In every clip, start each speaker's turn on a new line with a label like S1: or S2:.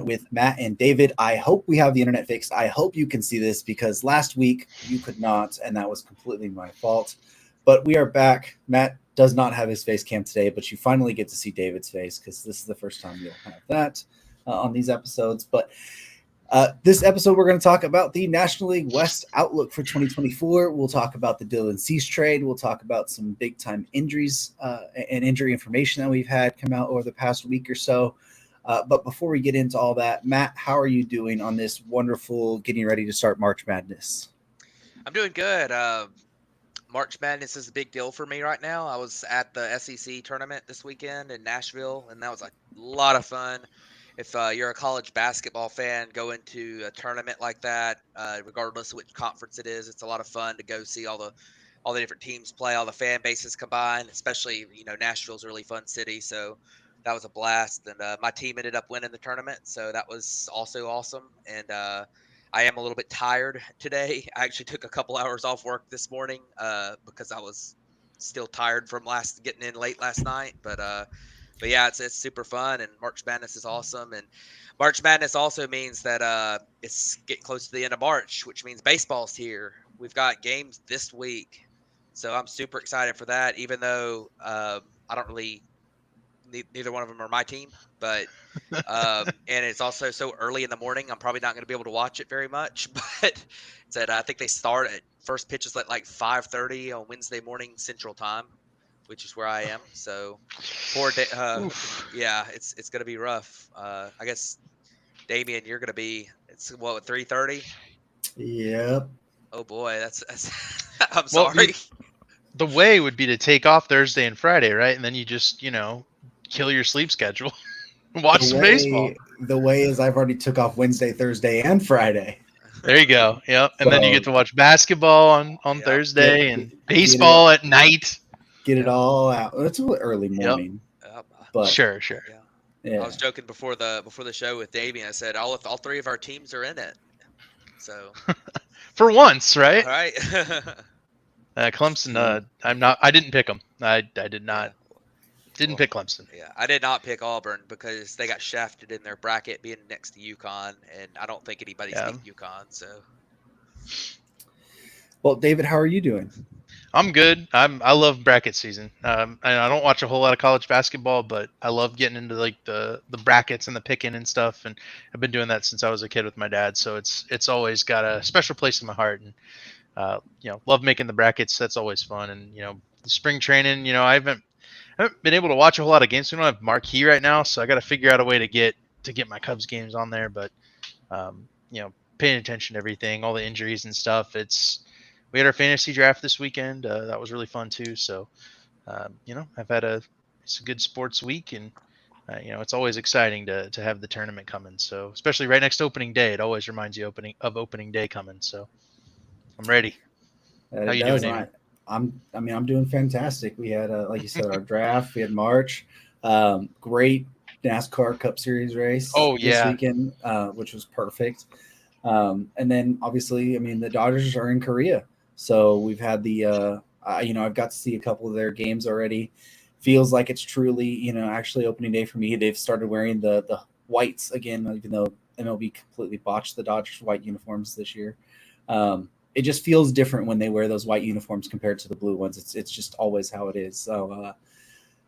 S1: with Matt and David. I hope we have the internet fixed. I hope you can see this because last week you could not, and that was completely my fault. But we are back. Matt does not have his face cam today, but you finally get to see David's face because this is the first time you'll have that on these episodes. But this episode, we're going to talk about the National League West outlook for 2024. We'll talk about the Dylan Cease trade. We'll talk about some big-time injuries and injury information that we've had come out over the past week or so. But before we get into all that, Matt, how are you doing on this wonderful getting ready to start March Madness?
S2: I'm doing good. March Madness is a big deal for me right now. I was at the SEC tournament this weekend in Nashville, and that was a lot of fun. If you're a college basketball fan, going to a tournament like that, regardless of which conference it is, it's a lot of fun to go see all the different teams play, all the fan bases combined. Especially, Nashville's a really fun city, so that was a blast. And my team ended up winning the tournament, so that was also awesome. And I am a little bit tired today. I actually took a couple hours off work this morning because I was still tired from getting in late last night. But yeah, it's super fun, and March Madness is awesome. And March Madness also means that it's getting close to the end of March, which means baseball's here. We've got games this week, so I'm super excited for that. Even though I don't really, neither one of them are my team, but and it's also so early in the morning, I'm probably not going to be able to watch it very much. But I think they start at first pitch is at like 5:30 on Wednesday morning Central Time, which is where I am. So yeah, it's going to be rough. I guess, Damian, you're going to be, it's what, 3:30?
S1: Yep.
S2: Oh boy, that's I'm sorry.
S3: The way would be to take off Thursday and Friday, right? And then you just, kill your sleep schedule. Watch some baseball.
S1: The way is I've already took off Wednesday, Thursday, and Friday.
S3: There you go. Yep. And then you get to watch basketball on Thursday and baseball at night.
S1: Get it all out. It's a little early morning.
S2: Yep.
S1: But
S3: sure.
S2: Yeah. I was joking before the show with Davey. I said all three of our teams are in it. So
S3: for once, right?
S2: All right.
S3: Clemson. I didn't pick them. I did not. Didn't pick Clemson.
S2: Yeah, I did not pick Auburn because they got shafted in their bracket being next to UConn, and I don't think anybody's beat UConn. So,
S1: well, David, how are you doing?
S3: I'm good. I love bracket season. And I don't watch a whole lot of college basketball, but I love getting into like the brackets and the picking and stuff. And I've been doing that since I was a kid with my dad. So it's always got a special place in my heart. And love making the brackets. That's always fun. And the spring training. I haven't been able to watch a whole lot of games. We don't have marquee right now, so I got to figure out a way to get my Cubs games on there. But paying attention to everything, all the injuries and stuff. We had our fantasy draft this weekend. That was really fun too. So, I've had it's a good sports week, and it's always exciting to have the tournament coming. So, especially right next to opening day, it always reminds you of opening day coming. So, I'm ready. How you doing, David?
S1: I'm doing fantastic. We had, like you said, our draft. We had March. Great NASCAR Cup Series race. This weekend, which was perfect. And then obviously, the Dodgers are in Korea. So we've had I've got to see a couple of their games already. Feels like it's truly, actually opening day for me. They've started wearing the whites again, even though MLB completely botched the Dodgers white uniforms this year. It just feels different when they wear those white uniforms compared to the blue ones. It's just always how it is. So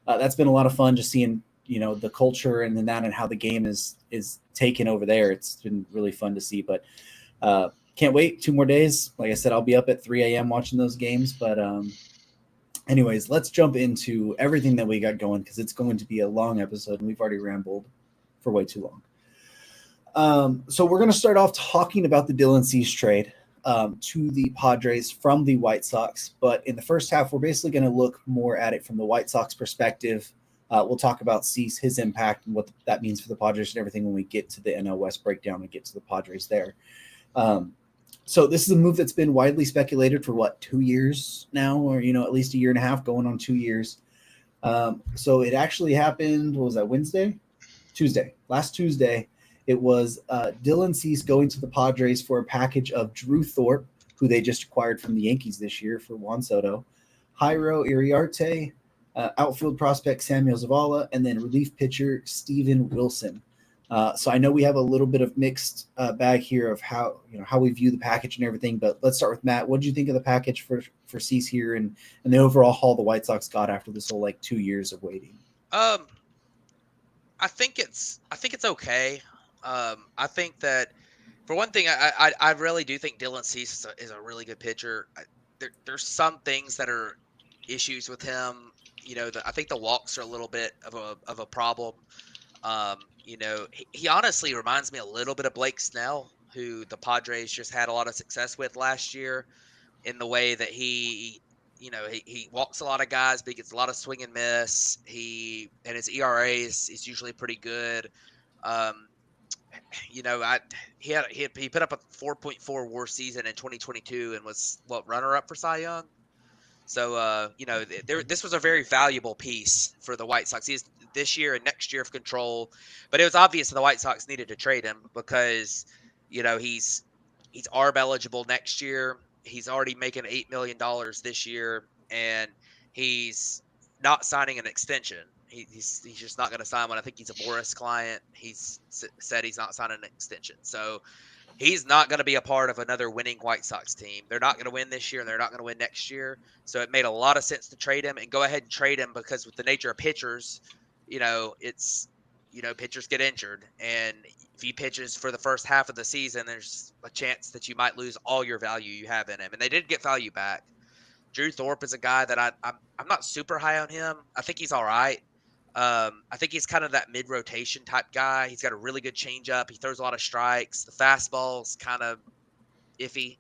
S1: that's been a lot of fun, just seeing, the culture and then that and how the game is taken over there. It's been really fun to see, but can't wait. 2 more days. Like I said, I'll be up at 3 a.m. watching those games. But anyways, let's jump into everything that we got going because it's going to be a long episode and we've already rambled for way too long. So we're going to start off talking about the Dylan Cease trade to the Padres from the White Sox. But in the first half, we're basically going to look more at it from the White Sox perspective. We'll talk about Cease, his impact, and what that means for the Padres and everything when we get to the NL West breakdown and get to the Padres there. So this is a move that's been widely speculated for 2 years now, or, at least a year and a half, going on 2 years. So it actually happened, what was that, last Tuesday. It was Dylan Cease going to the Padres for a package of Drew Thorpe, who they just acquired from the Yankees this year for Juan Soto, Jairo Iriarte, outfield prospect Samuel Zavala, and then relief pitcher Steven Wilson. So I know we have a little bit of mixed bag here of how we view the package and everything. But let's start with Matt. What did you think of the package for Cease here and the overall haul the White Sox got after this whole 2 years of waiting?
S2: I think it's okay. I think that for one thing, I really do think Dylan Cease is a really good pitcher. There's some things that are issues with him. I think the walks are a little bit of a problem. He honestly reminds me a little bit of Blake Snell, who the Padres just had a lot of success with last year, in the way that he walks a lot of guys, but he gets a lot of swing and miss. And his ERA is usually pretty good. Um, I he put up a 4.4 WAR season in 2022 and was runner up for Cy Young. So this was a very valuable piece for the White Sox. He's this year and next year of control, but it was obvious that the White Sox needed to trade him because he's ARB eligible next year. He's already making $8 million this year, and he's not signing an extension. He's just not going to sign one. I think he's a Boris client. He's said he's not signing an extension. So he's not going to be a part of another winning White Sox team. They're not going to win this year, and they're not going to win next year. So it made a lot of sense to trade him and go ahead and trade him because with the nature of pitchers, it's pitchers get injured, and if he pitches for the first half of the season, there's a chance that you might lose all your value you have in him. And they did get value back. Drew Thorpe is a guy that I'm not super high on him. I think he's all right. I think he's kind of that mid-rotation type guy. He's got a really good changeup. He throws a lot of strikes. The fastball's kind of iffy.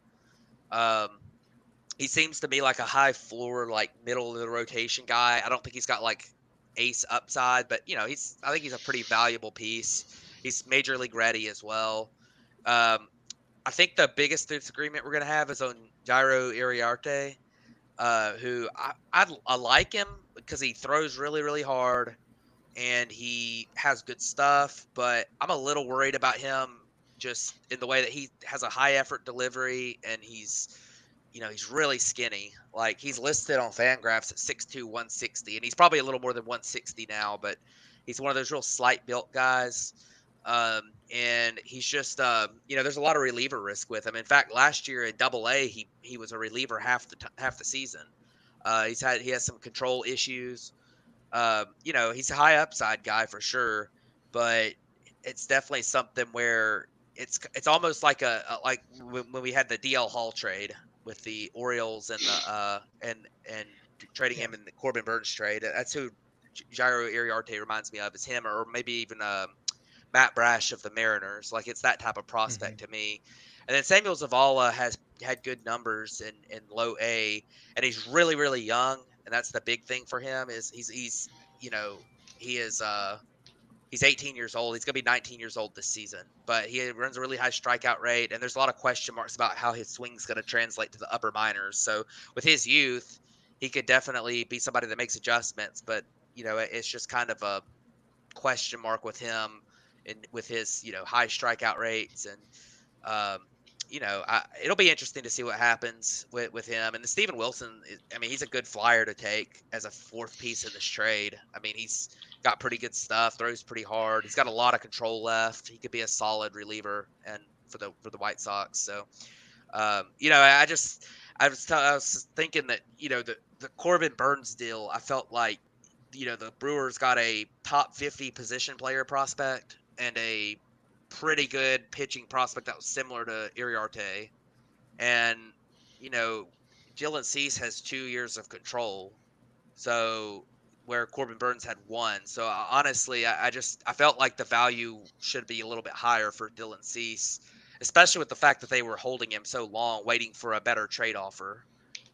S2: He seems to be like a high floor, like middle of the rotation guy. I don't think he's got like ace upside, but I think he's a pretty valuable piece. He's major league ready as well. I think the biggest disagreement we're gonna have is on Jairo Iriarte, who I like him because he throws really, really hard and he has good stuff, but I'm a little worried about him just in the way that he has a high effort delivery and he's really skinny. Like he's listed on Fangraphs at 6'2", 160, and he's probably a little more than 160 now, but he's one of those real slight built guys. And he's just, there's a lot of reliever risk with him. In fact, last year in Double-A, he was a reliever half the season. He has some control issues. He's a high upside guy for sure, but it's definitely something where it's almost like like when we had the DL Hall trade with the Orioles and the and trading him in the Corbin Burns trade. That's who Jairo Iriarte reminds me of, is him, or maybe even Matt Brash of the Mariners. Like it's that type of prospect to me. And then Samuel Zavala has had good numbers in low A, and he's really, really young. And that's the big thing for him is he's 18 years old. He's going to be 19 years old this season, but he runs a really high strikeout rate, and there's a lot of question marks about how his swing's going to translate to the upper minors. So with his youth, he could definitely be somebody that makes adjustments, but it's just kind of a question mark with him and with his high strikeout rates. And it'll be interesting to see what happens with him. And the Steven Wilson, he's a good flyer to take as a fourth piece in this trade. He's got pretty good stuff, throws pretty hard. He's got a lot of control left. He could be a solid reliever and for the White Sox. So, I was thinking that, the Corbin Burns deal, I felt like, the Brewers got a top 50 position player prospect and a pretty good pitching prospect that was similar to Iriarte. And, Dylan Cease has 2 years of control. So where Corbin Burns had 1. So honestly, I felt like the value should be a little bit higher for Dylan Cease, especially with the fact that they were holding him so long, waiting for a better trade offer.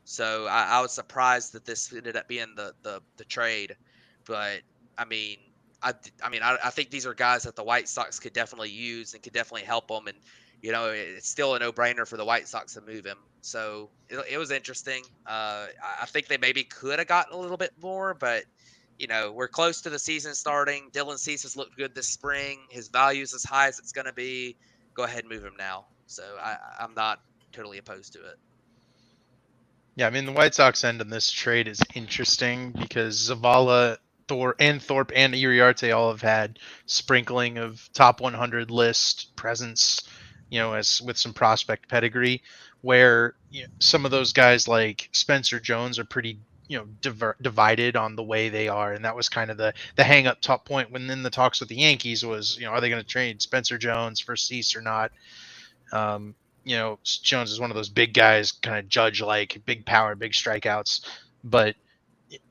S2: So I was surprised that this ended up being the trade. But I think these are guys that the White Sox could definitely use and could definitely help them. And it's still a no-brainer for the White Sox to move him. So it was interesting. I think they maybe could have gotten a little bit more, but we're close to the season starting. Dylan Cease has looked good this spring. His value is as high as it's going to be. Go ahead and move him now. So I'm not totally opposed to it.
S3: Yeah, the White Sox end in this trade is interesting because Zavala Thorpe and Iriarte all have had sprinkling of top 100 list presence, as with some prospect pedigree, where some of those guys like Spencer Jones are pretty, divided on the way they are. And that was kind of the hang up top point when in the talks with the Yankees was, are they going to trade Spencer Jones for Cease or not? Jones is one of those big guys, kind of Judge like, big power, big strikeouts. But,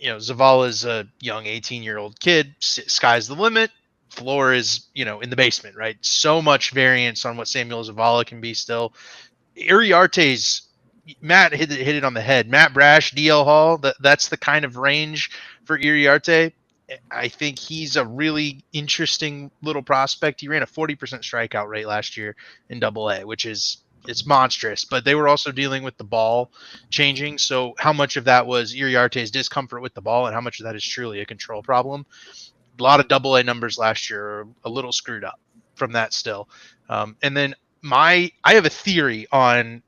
S3: Zavala's a young 18-year-old kid. Sky's the limit. Floor is, in the basement, right? So much variance on what Samuel Zavala can be still. Iriarte's, Matt hit it on the head. Matt Brash, DL Hall, that's the kind of range for Iriarte. I think he's a really interesting little prospect. He ran a 40% strikeout rate last year in Double-A, which is it's monstrous. But they were also dealing with the ball changing. So how much of that was Iriarte's discomfort with the ball, and how much of that is truly a control problem? A lot of Double-A numbers last year are a little screwed up from that still. And then I have a theory on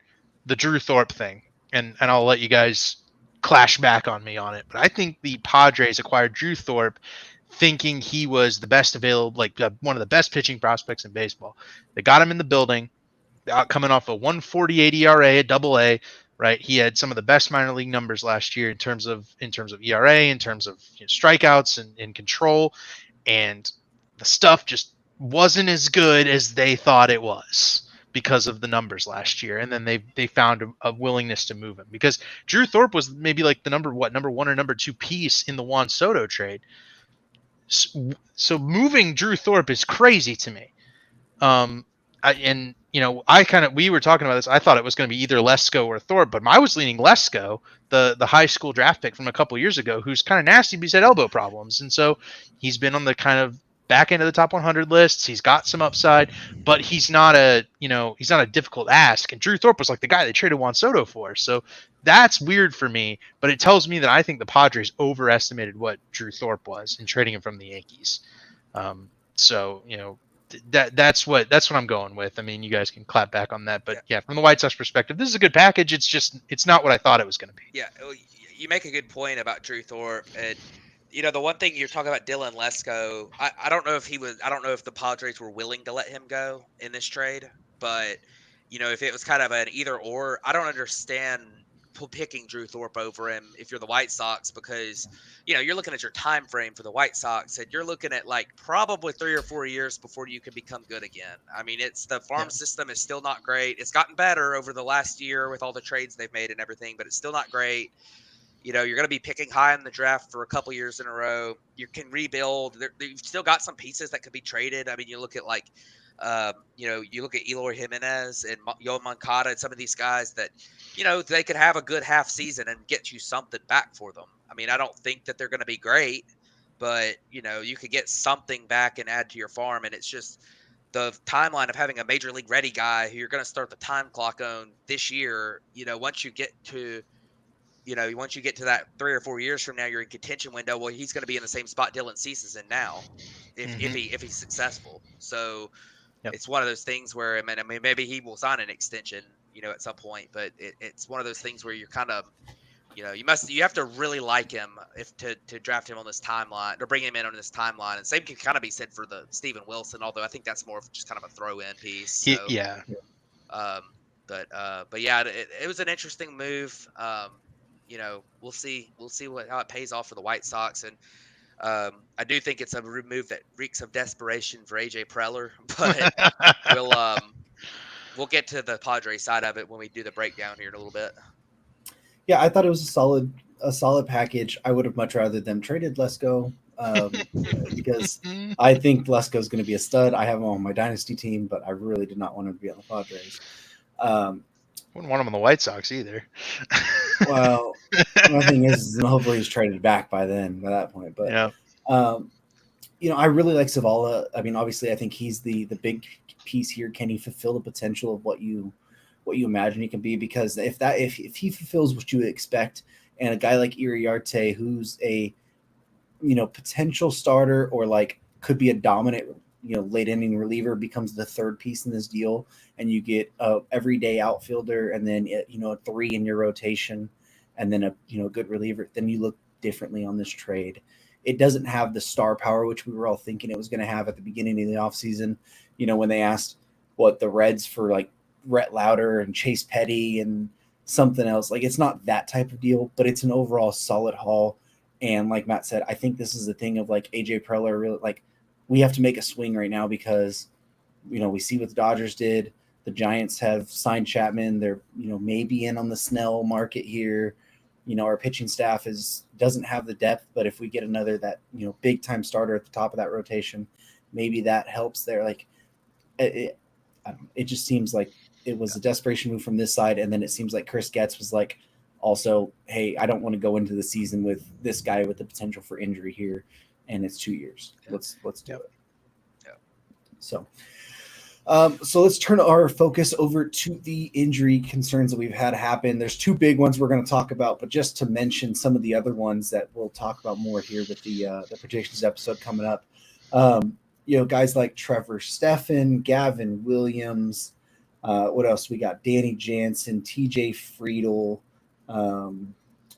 S3: the Drew Thorpe thing, and I'll let you guys clash back on me on it. But I think the Padres acquired Drew Thorpe thinking he was the best available, like one of the best pitching prospects in baseball. They got him in the building, coming off a 148 ERA at Double-A. Right, he had some of the best minor league numbers last year in terms of ERA, in terms of strikeouts and control, and the stuff just wasn't as good as they thought it was because of the numbers last year. And then they found a willingness to move him, because Drew Thorpe was maybe like the number one or number two piece in the Juan Soto trade. So moving Drew Thorpe is crazy to me. We were talking about this. I thought it was going to be either Lesko or Thorpe, but I was leaning Lesko, the high school draft pick from a couple years ago, who's kind of nasty because he had elbow problems. And so he's been on the kind of back end of the top 100 lists. He's got some upside, but he's not a difficult ask. And Drew Thorpe was like the guy they traded Juan Soto for. So that's weird for me, but it tells me that I think the Padres overestimated what Drew Thorpe was in trading him from the Yankees. That's what I'm going with. I mean, you guys can clap back on that, but yeah, from the White Sox perspective, this is a good package. It's not what I thought it was going to be.
S2: Yeah, you make a good point about Drew Thorpe, and the one thing you're talking about Dylan Lesko, I don't know if the Padres were willing to let him go in this trade, but if it was kind of an either or, I don't understand picking Drew Thorpe over him if you're the White Sox, because you're looking at your time frame for the White Sox, and you're looking at like probably 3 or 4 years before you can become good again. I mean, the farm system is still not great. It's gotten better over the last year with all the trades they've made and everything, but it's still not great. You're going to be picking high in the draft for a couple years in a row. You can rebuild. You've still got some pieces that could be traded. I mean, you look at you look at Eloy Jimenez and Yoan Moncada and some of these guys that, they could have a good half season and get you something back for them. I mean, I don't think that they're going to be great, but, you could get something back and add to your farm. And it's just the timeline of having a major league ready guy who you're going to start the time clock on this year. Once you get to that 3 or 4 years from now, you're in contention window. Well, he's going to be in the same spot Dylan Cease is in now, if he's successful. So it's one of those things where I mean, maybe he will sign an extension, at some point. But it's one of those things where you're kind of, you have to really like him to draft him on this timeline or bring him in on this timeline. And same can kind of be said for the Steven Wilson, although I think that's more of just kind of a throw-in piece. So, But yeah, it was an interesting move. We'll see how it pays off for the White Sox, and I do think it's a move that reeks of desperation for AJ Preller, but we'll get to the Padres side of it when we do the breakdown here in a little bit.
S1: Yeah, I thought it was a solid package. I would have much rather them traded Lesko because I think Lesko is going to be a stud. I have him on my dynasty team, but I really did not want him to be on the Padres.
S3: Wouldn't want him on the White Sox either.
S1: Well, the thing is, hopefully he's traded back by that point. But I really like Zavala. I mean, obviously, I think he's the big piece here. Can he fulfill the potential of what you imagine he can be? Because if he fulfills what you expect, and a guy like Iriarte, who's a potential starter or like could be a dominant late inning reliever, becomes the third piece in this deal, and you get a everyday outfielder, and then a 3 in your rotation, and then a good reliever, then you look differently on this trade. it doesn't have the star power which we were all thinking it was going to have at the beginning of the offseason. When they asked what the Reds for like Rhett Lauder and Chase Petty and something else, like it's not that type of deal, but it's an overall solid haul. And like Matt said, I think this is the thing of like AJ Preller really like we have to make a swing right now because we see what the Dodgers did. The Giants have signed Chapman. They're maybe in on the Snell market here. Our pitching staff doesn't have the depth, but if we get another that big time starter at the top of that rotation, maybe that helps there. Like it just seems like it was a desperation move from this side, and then it seems like Chris Getz was like, also, hey, I don't want to go into the season with this guy with the potential for injury here, and it's 2 years. Yeah. Let's do it. Yeah. So let's turn our focus over to the injury concerns that we've had happen. There's 2 big ones we're going to talk about, but just to mention some of the other ones that we'll talk about more here with the predictions episode coming up. Guys like Trevor Stephan, Gavin Williams. What else? We got Danny Jansen, TJ Friedel.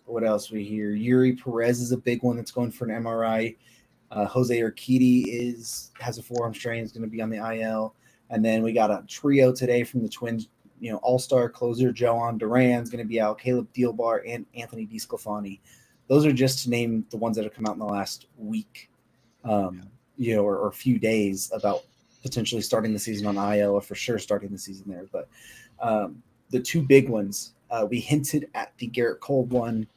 S1: What else we hear? Yuri Perez is a big one that's going for an MRI. Jose Urquidy has a forearm strain, is going to be on the IL. And then we got a trio today from the Twins, all-star closer Joan Duran is going to be out, Caleb Dielbar, and Anthony DeSclafani. Those are just to name the ones that have come out in the last week, or a few days about potentially starting the season on IL or for sure starting the season there. But the 2 big ones, we hinted at the Gerrit Cole one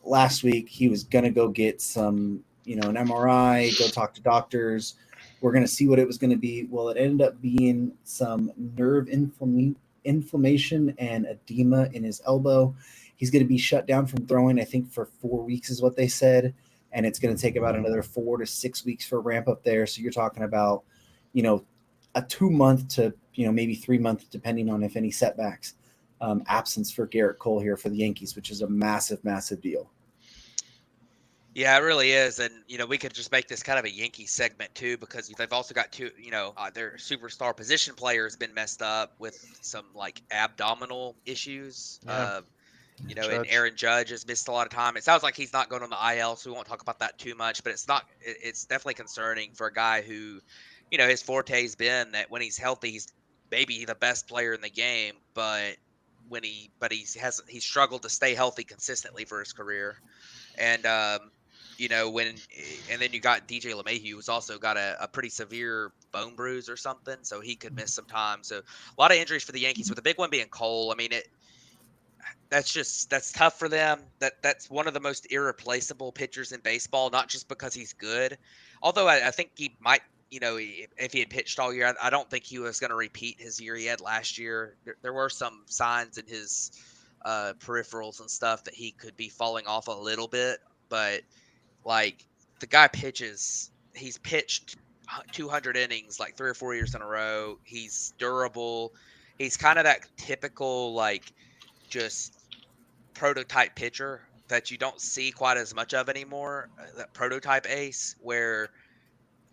S1: last week. He was going to go get some, an MRI, go talk to doctors. We're going to see what it was going to be. Well, it ended up being some nerve inflammation and edema in his elbow. He's going to be shut down from throwing, I think, for 4 weeks is what they said. And it's going to take about another 4 to 6 weeks for a ramp up there. So you're talking about, a 2 month to, maybe 3 months, depending on if any setbacks, absence for Gerrit Cole here for the Yankees, which is a massive, massive deal.
S2: Yeah, it really is. And, we could just make this kind of a Yankee segment too, because they've also got 2, their superstar position player has been messed up with some like abdominal issues.
S3: Yeah.
S2: And Aaron Judge has missed a lot of time. It sounds like he's not going on the IL, so we won't talk about that too much, but it's definitely concerning for a guy who, his forte has been that when he's healthy, he's maybe the best player in the game, but he's struggled to stay healthy consistently for his career. And, and then you got DJ LeMahieu, who's also got a pretty severe bone bruise or something, so he could miss some time. So a lot of injuries for the Yankees, with the big one being Cole. I mean, that's tough for them. That's one of the most irreplaceable pitchers in baseball, not just because he's good. Although I think he might, if he had pitched all year, I don't think he was going to repeat his year he had last year. There were some signs in his peripherals and stuff that he could be falling off a little bit, but like the guy he's pitched 200 innings like 3 or 4 years in a row. He's durable. He's kind of that typical like just prototype pitcher that you don't see quite as much of anymore. That prototype ace where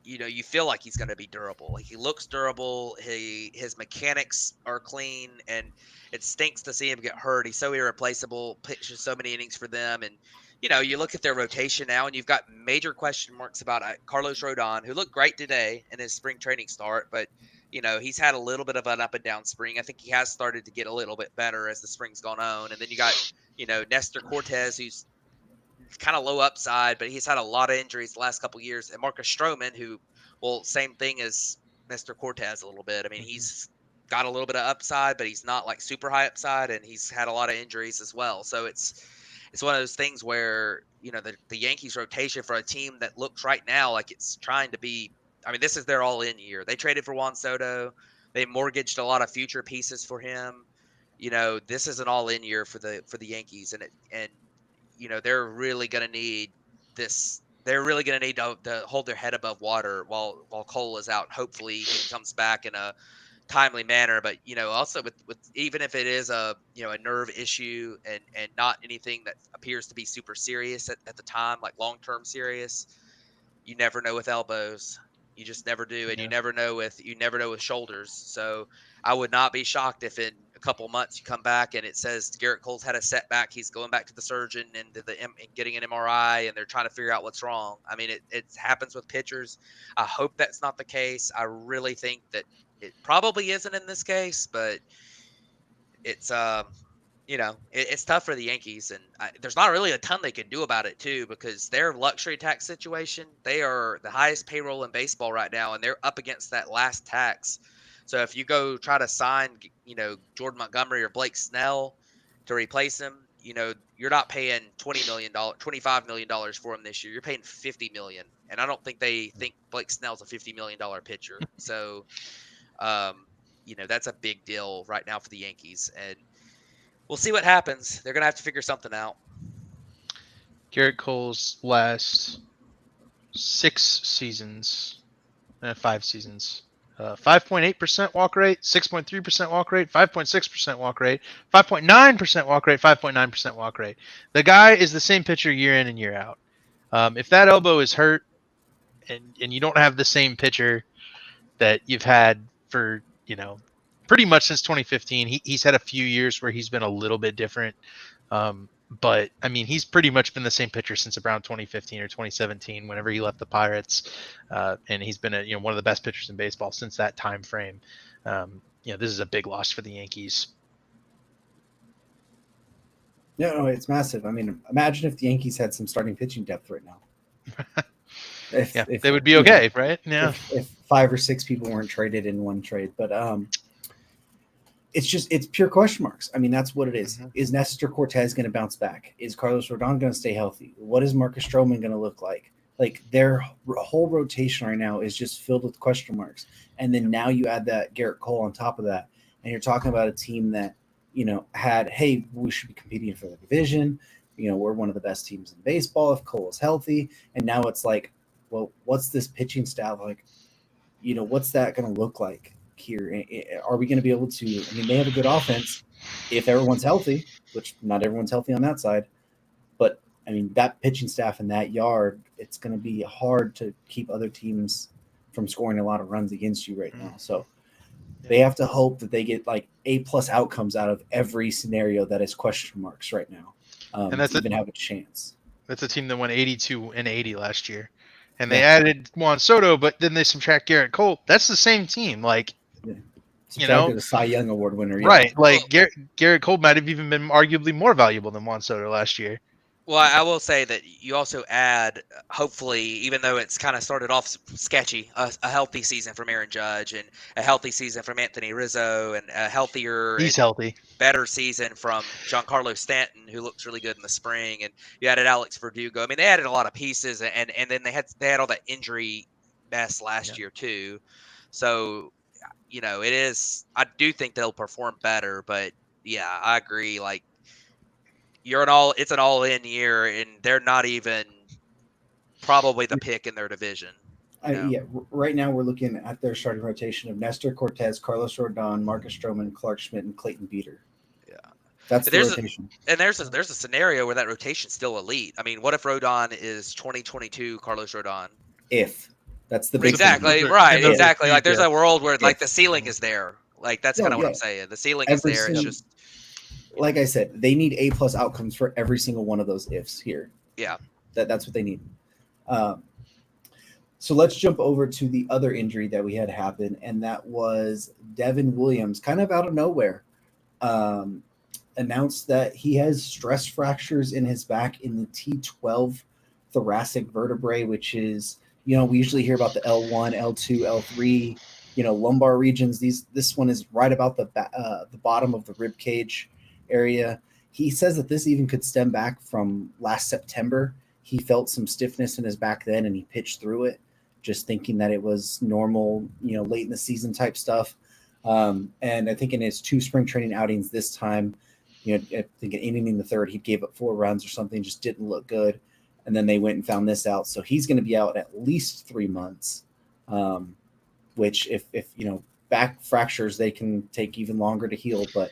S2: you feel like he's going to be durable. Like he looks durable. His mechanics are clean, and it stinks to see him get hurt. He's so irreplaceable. Pitches so many innings for them, and you look at their rotation now, and you've got major question marks about Carlos Rodon, who looked great today in his spring training start, but he's had a little bit of an up and down spring. I think he has started to get a little bit better as the spring's gone on, and then you got Nestor Cortez, who's kind of low upside, but he's had a lot of injuries the last couple of years. And Marcus Stroman, who, same thing as Mr. Cortez a little bit. I mean, he's got a little bit of upside, but he's not like super high upside, and he's had a lot of injuries as well. So it's one of those things where the Yankees rotation for a team that looks right now like it's trying to be. I mean, this is their all-in year. They traded for Juan Soto. They mortgaged a lot of future pieces for him. This is an all-in year for the Yankees, and they're really going to need this. They're really going to need to hold their head above water while Cole is out. Hopefully he comes back in a timely manner, but also with even if it is a a nerve issue and not anything that appears to be super serious at the time, like long-term serious, you never know with elbows. You just never do, and you never know with shoulders. So I would not be shocked if couple months, you come back and it says Gerrit Cole's had a setback. He's going back to the surgeon and getting an MRI, and they're trying to figure out what's wrong. I mean, it happens with pitchers. I hope that's not the case. I really think that it probably isn't in this case, but it's it's tough for the Yankees, and there's not really a ton they can do about it too, because their luxury tax situation, they are the highest payroll in baseball right now, and they're up against that last tax. So if you go try to sign, Jordan Montgomery or Blake Snell to replace him, you're not paying $25 million for him this year. You're paying $50 million, and I don't think they think Blake Snell's a $50 million pitcher. So, that's a big deal right now for the Yankees, and we'll see what happens. They're gonna have to figure something out.
S3: Gerrit Cole's last 5 seasons, 5.8% walk rate, 6.3% walk rate, 5.6% walk rate, 5.9% walk rate, 5.9% walk rate. The guy is the same pitcher year in and year out. If that elbow is hurt and you don't have the same pitcher that you've had for, pretty much since 2015, he's had a few years where he's been a little bit different. But I mean, he's pretty much been the same pitcher since around 2015 or 2017, whenever he left the Pirates. And he's been one of the best pitchers in baseball since that time frame. This is a big loss for the Yankees.
S1: No, it's massive. I mean, imagine if the Yankees had some starting pitching depth right now.
S3: If they would be okay, right? Yeah.
S1: If 5 or 6 people weren't traded in one trade, but it's pure question marks. I mean, that's what it is. Mm-hmm. Is Nestor Cortez going to bounce back? Is Carlos Rodon going to stay healthy? What is Marcus Stroman going to look like? Like, their whole rotation right now is just filled with question marks. And then now you add that Gerrit Cole on top of that, and you're talking about a team that, hey, we should be competing for the division. We're one of the best teams in baseball if Cole is healthy. And now it's like, well, what's this pitching staff like? What's that going to look like here? Are we going to be able to? I mean, they have a good offense if everyone's healthy, which not everyone's healthy on that side. But I mean, that pitching staff in that yard, it's going to be hard to keep other teams from scoring a lot of runs against you right now. So they have to hope that they get like A+ outcomes out of every scenario that is question marks right now, and that's to even have a chance.
S3: That's a team that won 82-80 last year. And they added Juan Soto, but then they subtract Gerrit Cole. That's the same team. Like,
S1: the Cy Young Award winner. Yeah.
S3: Right. Like, Gerrit Cole might have even been arguably more valuable than Juan Soto last year.
S2: Well, I will say that you also add, hopefully, even though it's kind of started off sketchy, a healthy season from Aaron Judge and a healthy season from Anthony Rizzo and a healthy, better season from Giancarlo Stanton, who looks really good in the spring. And you added Alex Verdugo. I mean, they added a lot of pieces, and then they had all that injury mess last year too. So, it is. I do think they'll perform better, but yeah, I agree. Like, it's an all-in year, and they're not even probably the pick in their division.
S1: Right now we're looking at their starting rotation of Nestor Cortez, Carlos Rodon, Marcus Stroman, Clark Schmidt, and Clayton Beater. Yeah, that's the rotation.
S2: There's a scenario where that rotation's still elite. I mean, what if Rodon is 2022 Carlos Rodon?
S1: If that's the big
S2: exactly
S1: thing.
S2: Right, exactly. Like, there's a world where like the ceiling is there. Like, that's kind of what I'm saying. The ceiling is there. It's just.
S1: Like I said, they need A+ outcomes for every single one of those ifs here.
S2: Yeah.
S1: That's what they need. So let's jump over to the other injury that we had happen, and that was Devin Williams, kind of out of nowhere, announced that he has stress fractures in his back in the T12 thoracic vertebrae, which is, we usually hear about the L1, L2, L3, lumbar regions. This one is right about the bottom of the rib cage area. He says that this even could stem back from last September. He felt some stiffness in his back then, and he pitched through it, just thinking that it was normal, late in the season type stuff. And I think in his 2 spring training outings this time, I think in inning in the third, he gave up 4 runs or something, just didn't look good. And then they went and found this out. So he's going to be out at least 3 months, which if back fractures, they can take even longer to heal. But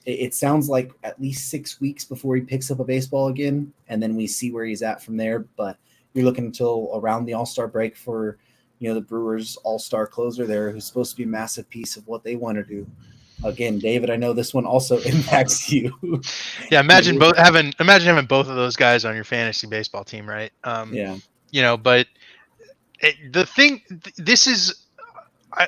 S1: it sounds like at least 6 weeks before he picks up a baseball again, and then we see where he's at from there. But you're looking until around the All-Star break for, the Brewers' All-Star closer there, who's supposed to be a massive piece of what they want to do. again, David, I know this one also impacts you.
S3: Yeah, imagine having both of those guys on your fantasy baseball team, right?
S1: Yeah.
S3: But this is.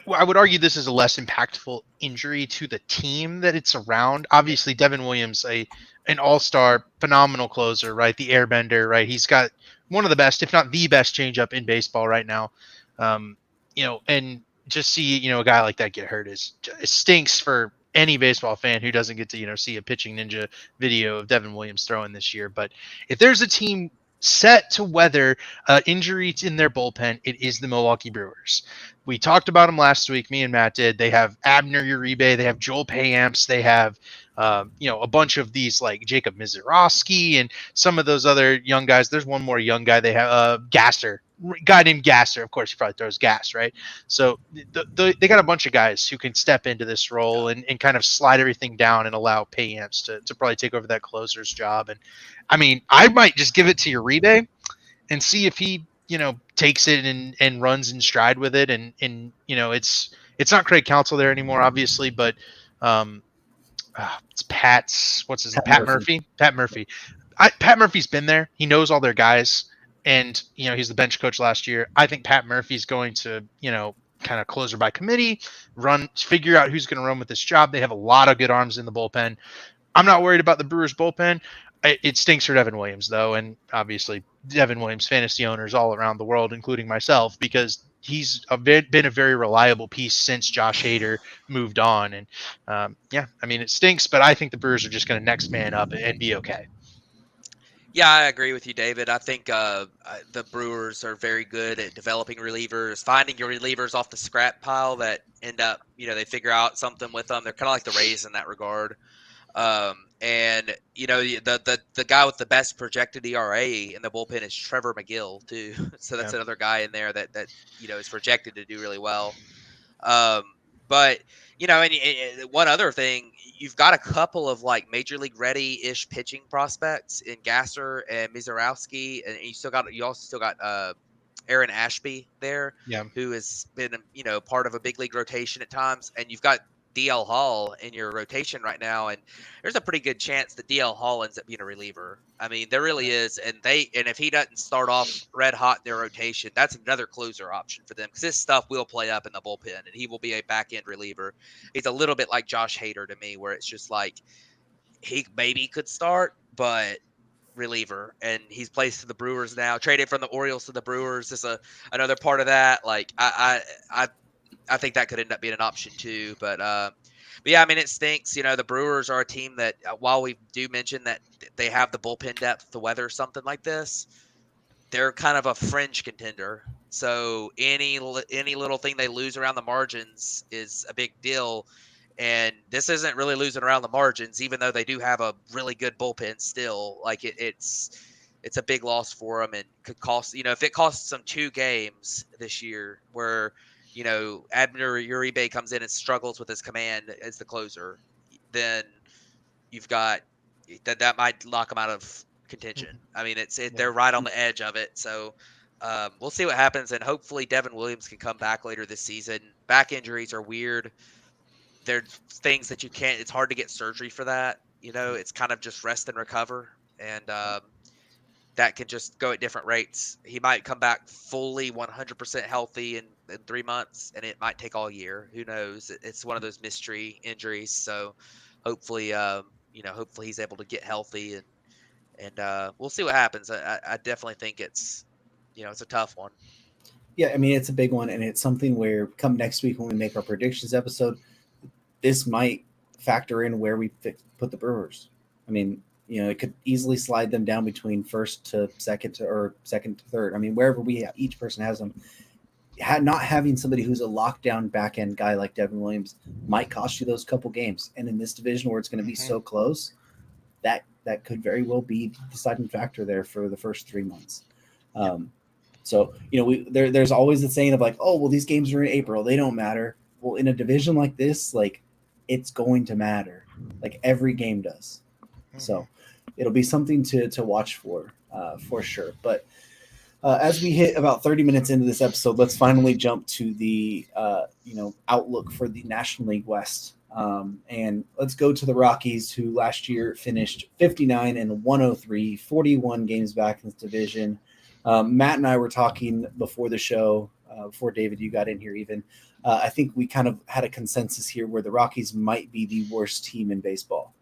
S3: I would argue this is a less impactful injury to the team that it's around. Obviously, Devin Williams, an all-star, phenomenal closer, right? The airbender, right? He's got one of the best, if not the best, changeup in baseball right now. And just see a guy like that get hurt it stinks for any baseball fan who doesn't get to see a pitching ninja video of Devin Williams throwing this year. But if there's a team set to weather injuries in their bullpen, it is the Milwaukee Brewers. We talked about them last week. Me and Matt did. They have Abner Uribe. They have Joel Payamps. They have, a bunch of these like Jacob Mizorowski and some of those other young guys. There's one more young guy. They have Gasser, guy named Gasser. Of course, he probably throws gas, right? So they got a bunch of guys who can step into this role and kind of slide everything down and allow Payamps to probably take over that closer's job. And I mean, I might just give it to Uribe and see if he takes it and runs in stride with it. And it's not Craig Counsell there anymore, obviously, but it's Pat Murphy. Pat Murphy. Pat Murphy's been there. He knows all their guys, and he's the bench coach last year. I think Pat Murphy's going to kind of closer by committee, figure out who's going to run with this job. They have a lot of good arms in the bullpen. I'm not worried about the Brewers bullpen. It stinks for Devin Williams, though, and obviously Devin Williams fantasy owners all around the world, including myself, because he's been a very reliable piece since Josh Hader moved on. And it stinks, but I think the Brewers are just going to next man up and be okay.
S2: Yeah, I agree with you, David. I think the Brewers are very good at developing relievers, finding your relievers off the scrap pile that end up, they figure out something with them. They're kind of like the Rays in that regard. And the guy with the best projected ERA in the bullpen is Trevor McGill too. So that's another guy in there that is projected to do really well. But and one other thing, you've got a couple of like major league ready-ish pitching prospects in Gasser and Mizorowski, and you also still got Aaron Ashby there, who has been part of a big league rotation at times, and you've got DL Hall in your rotation right now, and there's a pretty good chance that DL Hall ends up being a reliever. I mean, there really is, and if he doesn't start off red hot in their rotation, that's another closer option for them, because this stuff will play up in the bullpen, and he will be a back end reliever. He's a little bit like Josh Hader to me, where it's just like he maybe could start, but reliever, and he's placed to the Brewers now, traded from the Orioles to the Brewers. Is another part of that. Like I think that could end up being an option too, but yeah, I mean, it stinks. The Brewers are a team that, while we do mention that they have the bullpen depth to weather something like this, they're kind of a fringe contender. So any little thing they lose around the margins is a big deal. And this isn't really losing around the margins, even though they do have a really good bullpen still. Like it's a big loss for them, and could cost, if it costs them 2 games this year where Abner Uribe comes in and struggles with his command as the closer, then you've got that might lock him out of contention. I mean, they're right on the edge of it. So we'll see what happens, and hopefully Devin Williams can come back later this season. Back injuries are weird. They're things that it's hard to get surgery for that. It's kind of just rest and recover, and that can just go at different rates. He might come back fully 100% healthy in 3 months, and it might take all year. Who knows? It's one of those mystery injuries. So hopefully, hopefully he's able to get healthy, and we'll see what happens. I definitely think it's a tough one.
S1: Yeah, I mean, it's a big one, and it's something where come next week when we make our predictions episode, this might factor in where we put the Brewers. I mean, it could easily slide them down between first to second or second to third. I mean, wherever each person has them. Not having somebody who's a lockdown back end guy like Devin Williams might cost you those couple games. And in this division where it's going to be so close, that could very well be the deciding factor there for the first 3 months. So there's always the saying of like, oh well, these games are in April, they don't matter. Well, in a division like this, like it's going to matter. Like every game does. So it'll be something to watch for sure. But as we hit about 30 minutes into this episode, let's finally jump to the outlook for the National League West. And let's go to the Rockies, who last year finished 59-103, 41 games back in the division. Matt and I were talking before the show, before David, you got in here even. I think we kind of had a consensus here where the Rockies might be the worst team in baseball.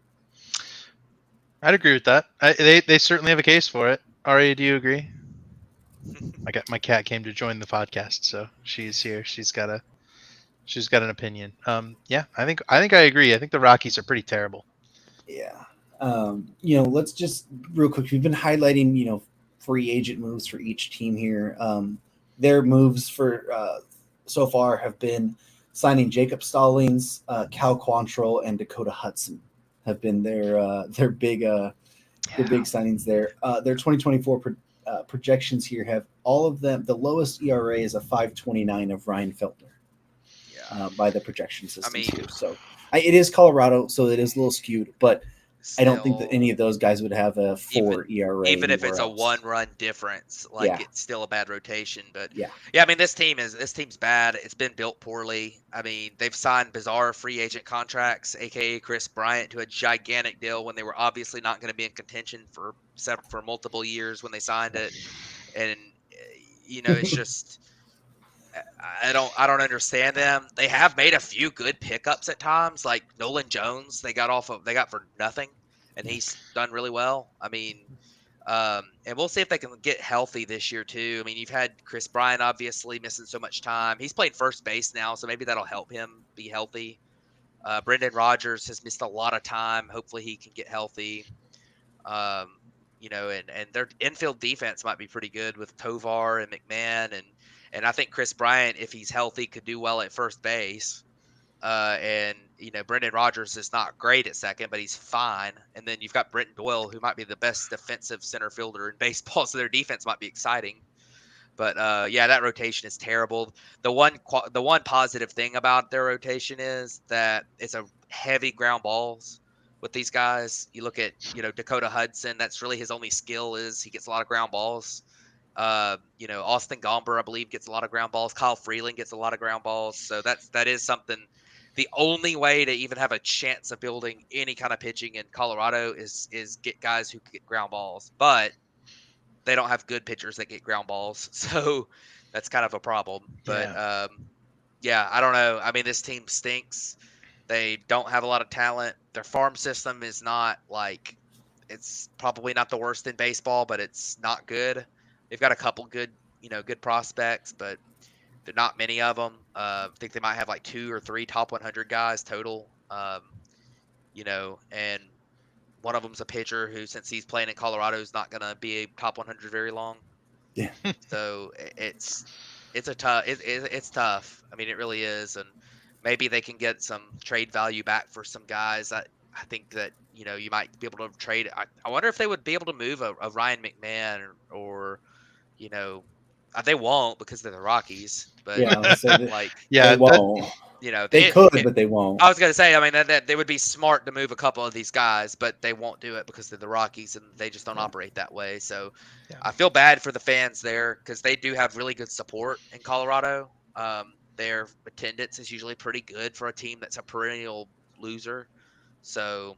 S3: I'd agree with that. They certainly have a case for it. Aria, do you agree? My cat came to join the podcast, so she's here. She's got an opinion. Yeah, I think I agree. I think the Rockies are pretty terrible.
S1: Yeah. Let's just real quick. We've been highlighting, free agent moves for each team here. Their moves for so far have been signing Jacob Stallings, Cal Quantrill, and Dakota Hudson have been their big signings there. Their 2024 projections here have all of them. The lowest ERA is a 5.29 of Ryan Feltner. By the projection system too. So it is Colorado, so it is a little skewed, but still, I don't think that any of those guys would have a 4 ERA.
S2: Even if it's a 1-run difference, it's still a bad rotation. But
S1: yeah,
S2: I mean, this team's bad. It's been built poorly. I mean, they've signed bizarre free agent contracts, aka Chris Bryant, to a gigantic deal when they were obviously not going to be in contention for multiple years when they signed it, and it's just. I don't understand them. They have made a few good pickups at times, like Nolan Jones. They got for nothing, and he's done really well. I mean, and we'll see if they can get healthy this year too. I mean, you've had Chris Bryant obviously missing so much time. He's playing first base now, so maybe that'll help him be healthy. Brendan Rodgers has missed a lot of time. Hopefully, he can get healthy. And their infield defense might be pretty good with Tovar and McMahon and I think Chris Bryant, if he's healthy, could do well at first base. Brendan Rodgers is not great at second, but he's fine. And then you've got Brenton Doyle, who might be the best defensive center fielder in baseball, so their defense might be exciting. But that rotation is terrible. The one positive thing about their rotation is that it's a heavy ground balls with these guys. You look at Dakota Hudson. That's really his only skill is he gets a lot of ground balls. Austin Gomber, I believe, gets a lot of ground balls. Kyle Freeland gets a lot of ground balls. So that is something. The only way to even have a chance of building any kind of pitching in Colorado is get guys who get ground balls. But they don't have good pitchers that get ground balls. So that's kind of a problem. But I don't know. I mean, this team stinks. They don't have a lot of talent. Their farm system is not it's probably not the worst in baseball, but it's not good. They've got a couple good prospects, but there are not many of them. I think they might have 2 or 3 top 100 guys total. And one of them's a pitcher who, since he's playing in Colorado, is not going to be a top 100 very long.
S1: Yeah.
S2: So it's tough. I mean, it really is. And maybe they can get some trade value back for some guys. I think that, you might be able to trade. I wonder if they would be able to move a Ryan McMahon or they won't because they're the Rockies. But
S1: they won't. They could, but they won't.
S2: I was going to say, I mean, that they would be smart to move a couple of these guys, but they won't do it because they're the Rockies and they just don't operate that way. So I feel bad for the fans there because they do have really good support in Colorado. Their attendance is usually pretty good for a team that's a perennial loser. So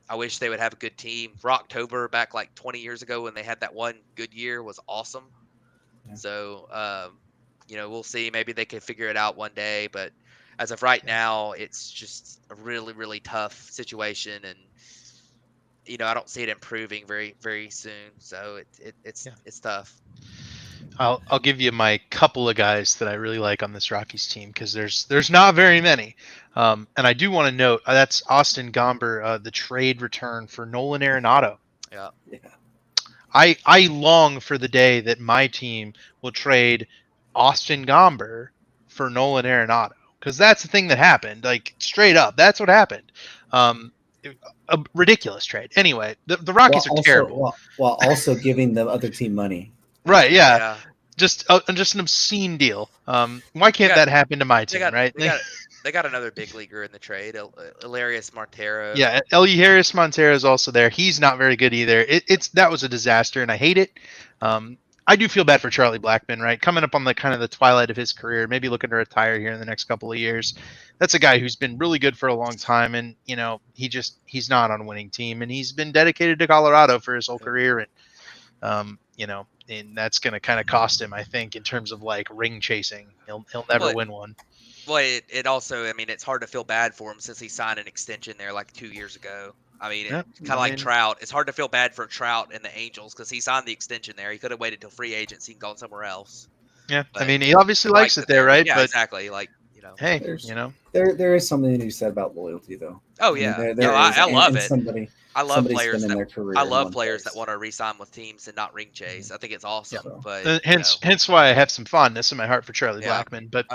S2: I wish they would have a good team. Rocktober back 20 years ago when they had that one good year was awesome. Yeah. So, we'll see. Maybe they can figure it out one day. But as of right now, it's just a really, really tough situation. And, I don't see it improving very, very soon. So it's tough.
S3: I'll give you my couple of guys that I really like on this Rockies team because there's not very many. And I do want to note that's Austin Gomber, the trade return for Nolan Arenado.
S2: Yeah.
S3: I long for the day that my team will trade Austin Gomber for Nolan Arenado because that's the thing that happened. Straight up, that's what happened. A ridiculous trade. Anyway, the Rockies are terrible.
S1: While also giving the other team money.
S3: Right. Yeah. Just an obscene deal. Why can't that happen to my team? Right.
S2: They got another big leaguer in the trade, Elias Montero.
S3: Yeah, Elias Montero is also there. He's not very good either. That was a disaster, and I hate it. I do feel bad for Charlie Blackmon, right? Coming up on the kind of the twilight of his career, maybe looking to retire here in the next couple of years. That's a guy who's been really good for a long time, and he's not on a winning team, and he's been dedicated to Colorado for his whole career, and that's going to kind of cost him, I think, in terms of like ring chasing. He'll never win one.
S2: Well, it also, I mean, it's hard to feel bad for him since he signed an extension there like 2 years ago. I mean, kind of like Trout. It's hard to feel bad for Trout and the Angels because he signed the extension there. He could have waited till free agency and gone somewhere else.
S3: Yeah, but I mean, he obviously likes it there, right?
S2: Yeah,
S3: but,
S2: exactly. Like,
S3: hey,
S1: there is something to be said about loyalty, though.
S2: Oh yeah, I love it. I love players that want to re-sign with teams and not ring chase. I think it's awesome. Yeah. But
S3: hence why I have some fondness in my heart for Charlie Blackmon. But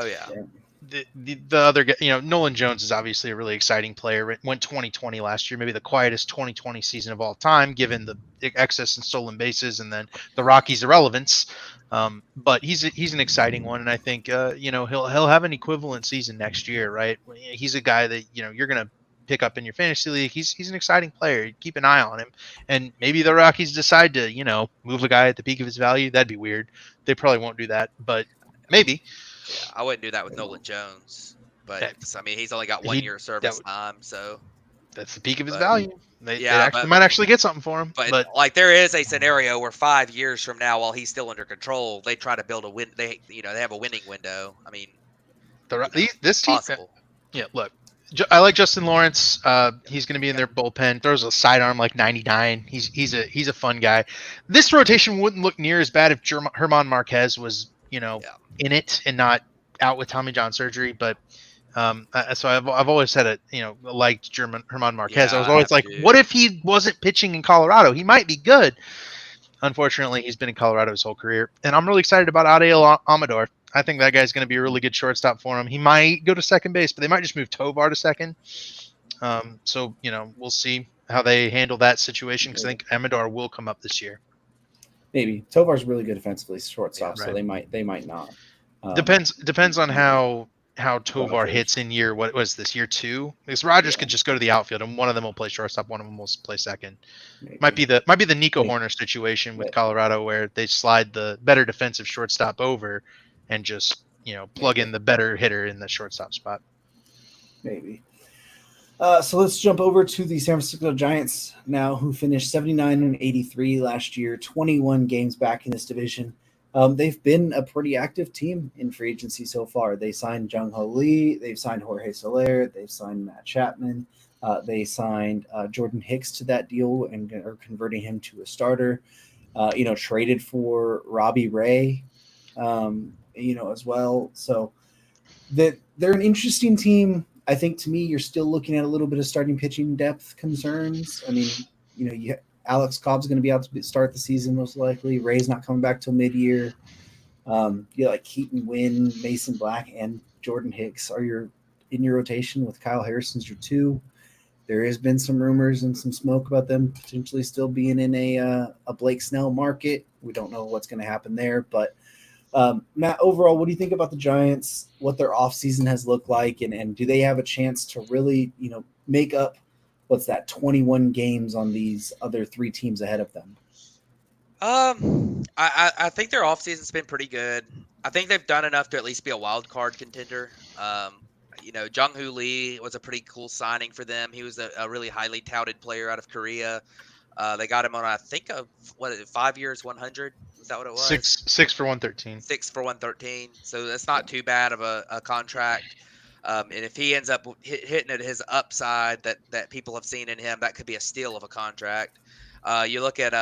S3: the other guy, Nolan Jones is obviously a really exciting player. Went 2020 last year, maybe the quietest 2020 season of all time, given the excess in stolen bases and then the Rockies' irrelevance. But he's an exciting one, and I think he'll have an equivalent season next year, right? He's a guy that you're gonna pick up in your fantasy league. He's an exciting player. Keep an eye on him, and maybe the Rockies decide to move the guy at the peak of his value. That'd be weird. They probably won't do that, but maybe.
S2: Yeah, I wouldn't do that with Nolan Jones, but I mean he's only got 1 year service time, so
S3: that's the peak of his value. They might actually get something for him.
S2: But like there is a scenario where 5 years from now, while he's still under control, they try to build a win. They have a winning window. I mean,
S3: this team.
S2: Possible.
S3: Yeah, look, I like Justin Lawrence. He's going to be in their bullpen. Throws a sidearm like 99. He's a fun guy. This rotation wouldn't look near as bad if German Marquez was in it and not out with Tommy John surgery. But so I've always said liked German Marquez. I was always like, what if he wasn't pitching in Colorado? He might be good. Unfortunately, he's been in Colorado his whole career, and I'm really excited about Adael Amador. I think that guy's going to be a really good shortstop for him. He might go to second base, but they might just move Tovar to second. So we'll see how they handle that situation because I think Amador will come up this year.
S1: Maybe Tovar's really good defensively shortstop, so they might not.
S3: Depends on how Tovar hits in year. What was this, year 2? Because Rogers could just go to the outfield and one of them will play shortstop, one of them will play second. Maybe. Might be the Nico Horner situation with Colorado where they slide the better defensive shortstop over and just plug in the better hitter in the shortstop spot.
S1: Maybe. So let's jump over to the San Francisco Giants now, who finished 79-83 last year, 21 games back in this division. They've been a pretty active team in free agency so far. They signed Jung-Ho Lee. They've signed Jorge Soler. They've signed Matt Chapman. They signed Jordan Hicks to that deal and are converting him to a starter. Traded for Robbie Ray, as well. So they're an interesting team. I think to me, you're still looking at a little bit of starting pitching depth concerns. I mean, Alex Cobb's going to be out to start the season most likely. Ray's not coming back till mid-year. Like Keaton Wynn, Mason Black, and Jordan Hicks are in your rotation with Kyle Harrison's your 2. There has been some rumors and some smoke about them potentially still being in a Blake Snell market. We don't know what's going to happen there, but Matt, overall, what do you think about the Giants, what their offseason has looked like, and do they have a chance to really, make up 21 games on these other 3 teams ahead of them?
S2: I think their offseason's been pretty good. I think they've done enough to at least be a wild card contender. Jung-Ho Lee was a pretty cool signing for them. He was a really highly touted player out of Korea. They got him on, I think, 5 years, 100. Is that what it was?
S3: Six for 113.
S2: 6 for 113. So that's not too bad of a contract. And if he ends up hitting at his upside that people have seen in him, that could be a steal of a contract. You look at,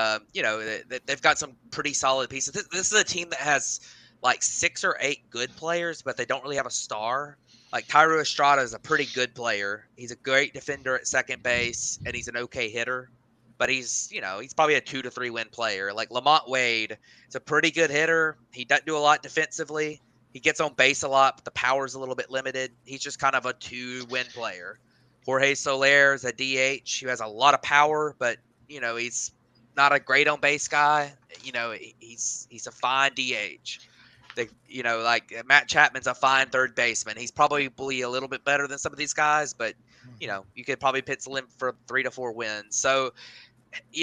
S2: they've got some pretty solid pieces. This is a team that has like 6 or 8 good players, but they don't really have a star. Like Tyro Estrada is a pretty good player. He's a great defender at second base, and he's an okay hitter. But he's probably a 2 to 3 win player. Like Lamont Wade is a pretty good hitter. He doesn't do a lot defensively. He gets on base a lot, but the power's a little bit limited. He's just kind of a 2-win player. Jorge Soler is a DH who has a lot of power, but he's not a great on base guy. He's a fine DH. Like Matt Chapman's a fine third baseman. He's probably a little bit better than some of these guys, but you could probably pencil him for 3 to 4 wins. So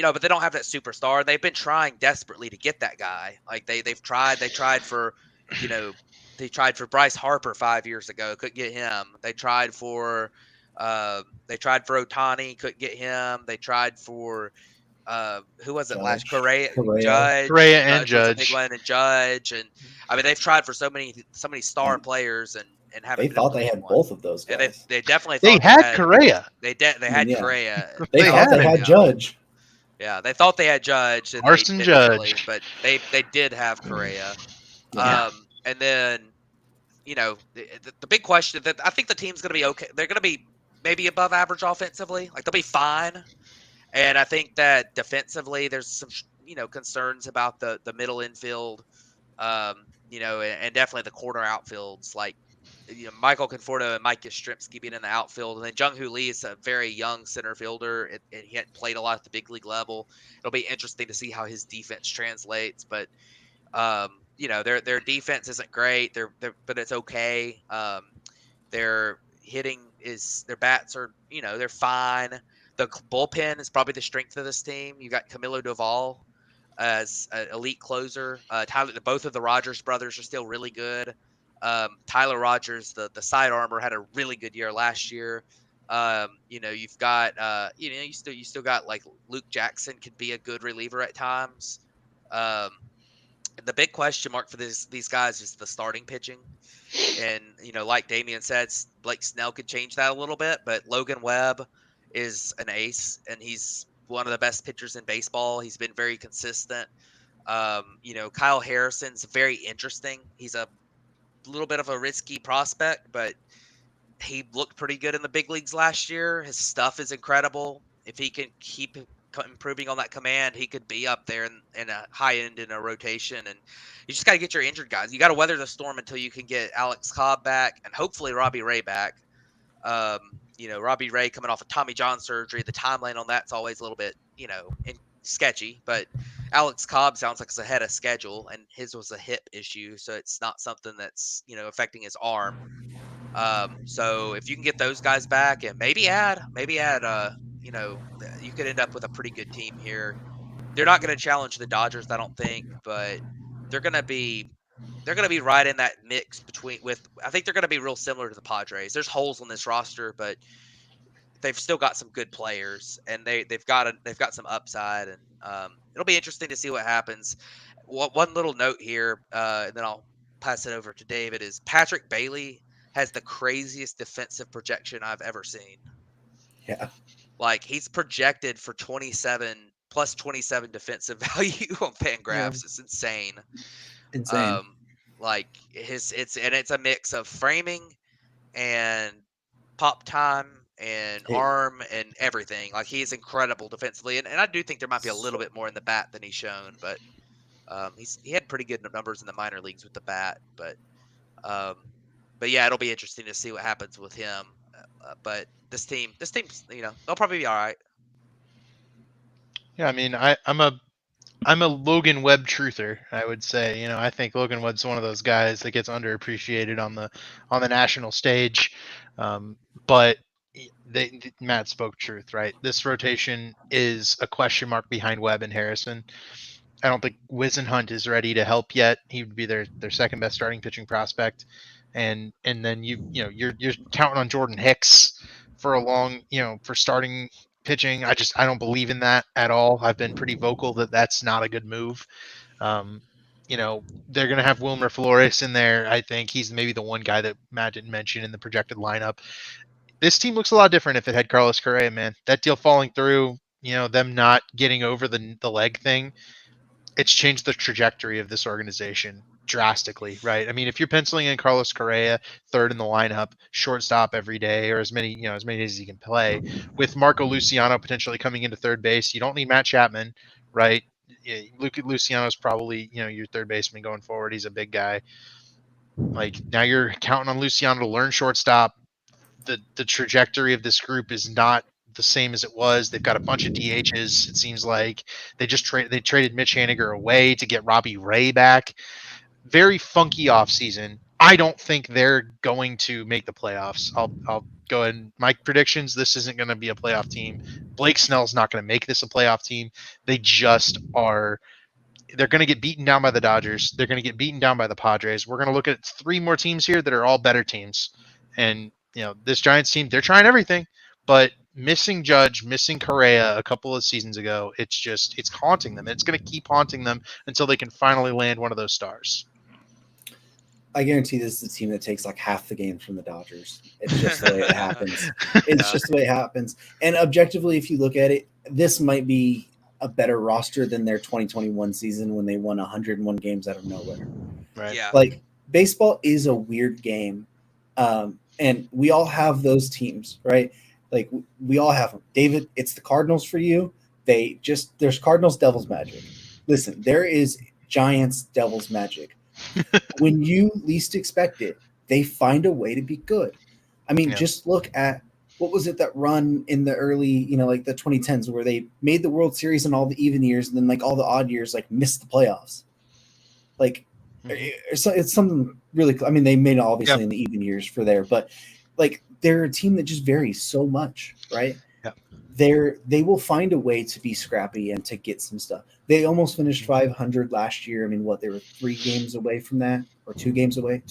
S2: but they don't have that superstar. They've been trying desperately to get that guy. Like they've tried. They tried for, you know, they tried for Bryce Harper 5 years ago. Couldn't get him. They tried for Otani. Couldn't get him. They tried for who was it last? Correa,
S3: Correa and
S2: Judge was a big
S3: Judge.
S2: one, and Judge, and I mean they've tried for so many star players and haven't.
S1: They thought they had both of those guys.
S2: And they definitely
S3: They
S2: thought
S3: had Correa.
S2: They had Correa.
S1: They thought they had Judge.
S2: Yeah, they thought they had Judge and
S3: Arson Judge, really,
S2: but they did have Correa.
S3: Yeah.
S2: And then the big question that I think the team's going to be okay. They're going to be maybe above average offensively. Like they'll be fine. And I think that defensively, there's some concerns about the middle infield, and definitely the corner outfields, like Michael Conforto and Mike Yastrzemski being in the outfield, and then Jung-Hoo Lee is a very young center fielder, and he hadn't played a lot at the big league level. It'll be interesting to see how his defense translates, but their defense isn't great. But it's okay. Their hitting their bats are they're fine. The bullpen is probably the strength of this team. You got Camilo Doval as an elite closer. Both of the Rogers brothers are still really good. Tyler Rogers, the sidearmer, had a really good year last year. You've got you still got like Luke Jackson could be a good reliever at times. The big question mark for these guys is the starting pitching. And, like Damian said, Blake Snell could change that a little bit, but Logan Webb is an ace, and he's one of the best pitchers in baseball. He's been very consistent. Kyle Harrison's very interesting. He's a little bit of a risky prospect, but he looked pretty good in the big leagues last year. His stuff is incredible. If he can keep improving on that command, he could be up there in a high end in a rotation. And you just got to get your injured guys. You got to weather the storm until you can get Alex Cobb back and hopefully Robbie Ray back. Robbie Ray coming off of Tommy John surgery. The timeline on that's always a little bit, sketchy, but Alex Cobb sounds like it's ahead of schedule, and his was a hip issue, so it's not something that's, affecting his arm. So if you can get those guys back and maybe add, you could end up with a pretty good team here. They're not going to challenge the Dodgers, I don't think, but they're going to be right in that mix I think they're going to be real similar to the Padres. There's holes on this roster, but they've still got some good players, and they've got some upside, and it'll be interesting to see what happens. One little note here, and then I'll pass it over to David, is Patrick Bailey has the craziest defensive projection I've ever seen.
S1: Yeah.
S2: Like he's projected for 27 defensive value on Fangraphs. Yeah. It's insane. It's a mix of framing and pop time and arm and everything. Like he's incredible defensively, and I do think there might be a little bit more in the bat than he's shown, but he had pretty good numbers in the minor leagues with the bat. But yeah, it'll be interesting to see what happens with him. But this team's, they'll probably be all right.
S3: Yeah, I mean, I'm a Logan Webb truther, I would say. I think Logan Webb's one of those guys that gets underappreciated on the national stage. But Matt spoke truth, right? This rotation is a question mark behind Webb and Harrison. I don't think Wisenhunt is ready to help yet. He would be their second best starting pitching prospect. And then you're counting on Jordan Hicks for for starting pitching. I don't believe in that at all. I've been pretty vocal that that's not a good move. They're going to have Wilmer Flores in there. I think he's maybe the one guy that Matt didn't mention in the projected lineup. This team looks a lot different if it had Carlos Correa, man. That deal falling through, them not getting over the leg thing, it's changed the trajectory of this organization drastically, right? I mean, if you're penciling in Carlos Correa third in the lineup, shortstop every day, or as many days as he can play, with Marco Luciano potentially coming into third base, you don't need Matt Chapman, right? Luciano's probably your third baseman going forward. He's a big guy. Like now you're counting on Luciano to learn shortstop. The trajectory of this group is not the same as it was. They've got a bunch of DHs. It seems like they traded Mitch Haniger away to get Robbie Ray back. Very funky offseason. I don't think they're going to make the playoffs. I'll go ahead and my predictions. This isn't going to be a playoff team. Blake Snell's not going to make this a playoff team. They just are. They're going to get beaten down by the Dodgers. They're going to get beaten down by the Padres. We're going to look at 3 more teams here that are all better teams. And this Giants team, they're trying everything, but missing Judge, missing Correa a couple of seasons ago, it's haunting them. It's going to keep haunting them until they can finally land one of those stars.
S1: I guarantee this is a team that takes like half the games from the Dodgers. It's just the way it happens. It's just the way it happens. And objectively, if you look at it, this might be a better roster than their 2021 season when they won 101 games out of nowhere.
S3: Right.
S2: Yeah.
S1: Like, baseball is a weird game. And we all have those teams, right? Like, we all have them. David, it's the Cardinals for you. There's Cardinals Devils magic. Listen, there is Giants Devils magic. When you least expect it, they find a way to be good. I mean, just look at what was it that run in the early, like the 2010s where they made the World Series in all the even years and then like all the odd years, like missed the playoffs. Like it's something really, I mean, they made it obviously in the even years for there, but like they're a team that just varies so much, right? They will find a way to be scrappy and to get some stuff. They almost finished 500 last year. I mean, they were 3 games away from that, or 2 games away.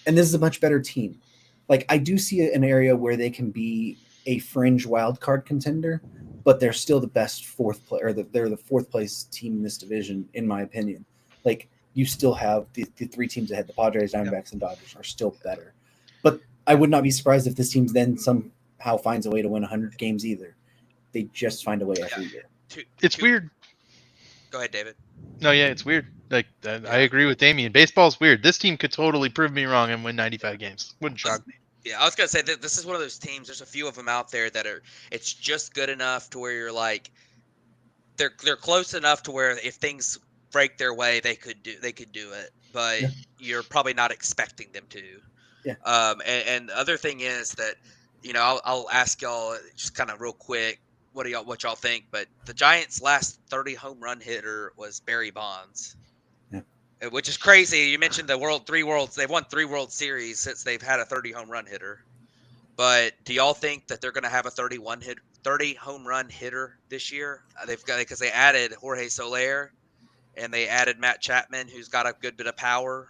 S1: And this is a much better team. Like, I do see an area where they can be a fringe wild card contender, but they're still the best they're the 4th place team in this division, in my opinion. Like, you still have the 3 teams ahead. The Padres, Diamondbacks, and Dodgers are still better. But I would not be surprised if this team's then somehow finds a way to win 100 games either. They just find a way every year.
S3: It's weird.
S2: Go ahead, David.
S3: No, yeah, it's weird. Like, I agree with Damian. Baseball's weird. This team could totally prove me wrong and win 95 games. Wouldn't shock me.
S2: Yeah, I was going to say that this is one of those teams. There's a few of them out there that it's just good enough to where you're like, they're close enough to where if things break their way, they could do it, but you're probably not expecting them to.
S1: Yeah.
S2: And the other thing is that, I'll ask y'all just kind of real quick, what y'all think, but the Giants' last 30 home run hitter was Barry Bonds.
S1: Yeah.
S2: Which is crazy. You mentioned they've won 3 World Series since they've had a 30 home run hitter. But do y'all think that they're going to have a 30 home run hitter this year? Because they added Jorge Soler and they added Matt Chapman, who's got a good bit of power.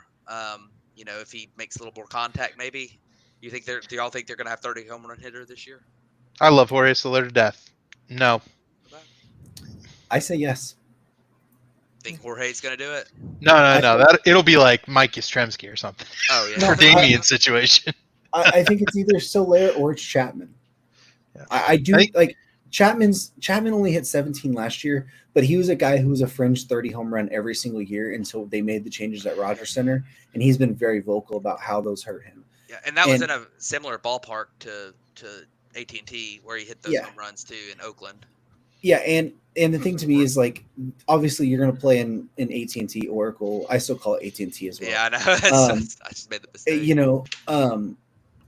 S2: If he makes a little more contact, maybe. Do y'all think they're going to have 30 home run hitter this year?
S3: I love Jorge Soler to death. No.
S1: I say yes.
S2: Think Jorge's going to do it?
S3: No. It'll be like Mike Yastrzemski or something.
S2: Oh, yeah.
S3: Or Damian's situation.
S1: I think it's either Soler or it's Chapman. Yeah. I think Chapman only hit 17 last year, but he was a guy who was a fringe 30 home run every single year until they made the changes at Rogers Center, and he's been very vocal about how those hurt him.
S2: Yeah, and that was in a similar ballpark to AT&T where he hit those home runs too in Oakland.
S1: Yeah, and the thing to me is, like, obviously you're going to play in AT&T Oracle. I still call it AT&T as well.
S2: Yeah, I know. I just made the mistake.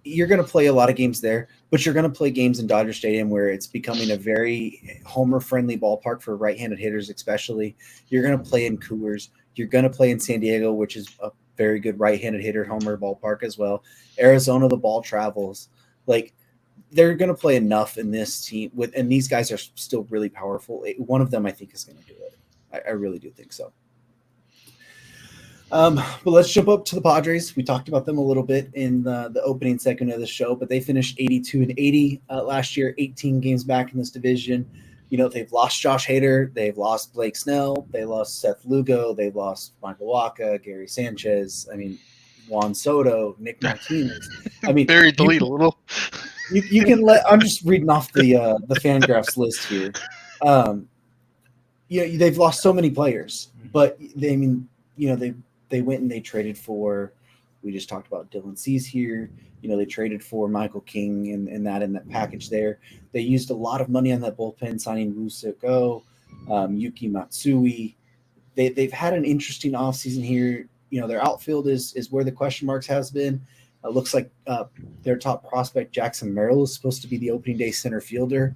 S1: You're going to play a lot of games there, but you're going to play games in Dodger Stadium where it's becoming a very homer-friendly ballpark for right-handed hitters especially. You're going to play in Coors. You're going to play in San Diego, which is a very good right-handed hitter homer ballpark as well. Arizona, the ball travels. Like, they're going to play enough in this team and these guys are still really powerful. One of them, I think, is going to do it. I really do think so. But let's jump up to the Padres. We talked about them a little bit in the opening segment of the show, but they finished 82-80 last year, 18 games back in this division. They've lost Josh Hader. They've lost Blake Snell. They lost Seth Lugo. They've lost Michael Wacha, Gary Sanchez. I mean, Juan Soto, Nick Martinez. I mean,
S3: buried the lead a little.
S1: You can I'm just reading off the Fangraphs list here. They've lost so many players, but they went and they traded for, we just talked about Dylan Cease here. They traded for Michael King and that package there. They used a lot of money on that bullpen, signing Woo Suk-oh, Yuki Matsui. They've had an interesting offseason here. Their outfield is where the question marks has been. It looks like their top prospect, Jackson Merrill, is supposed to be the opening day center fielder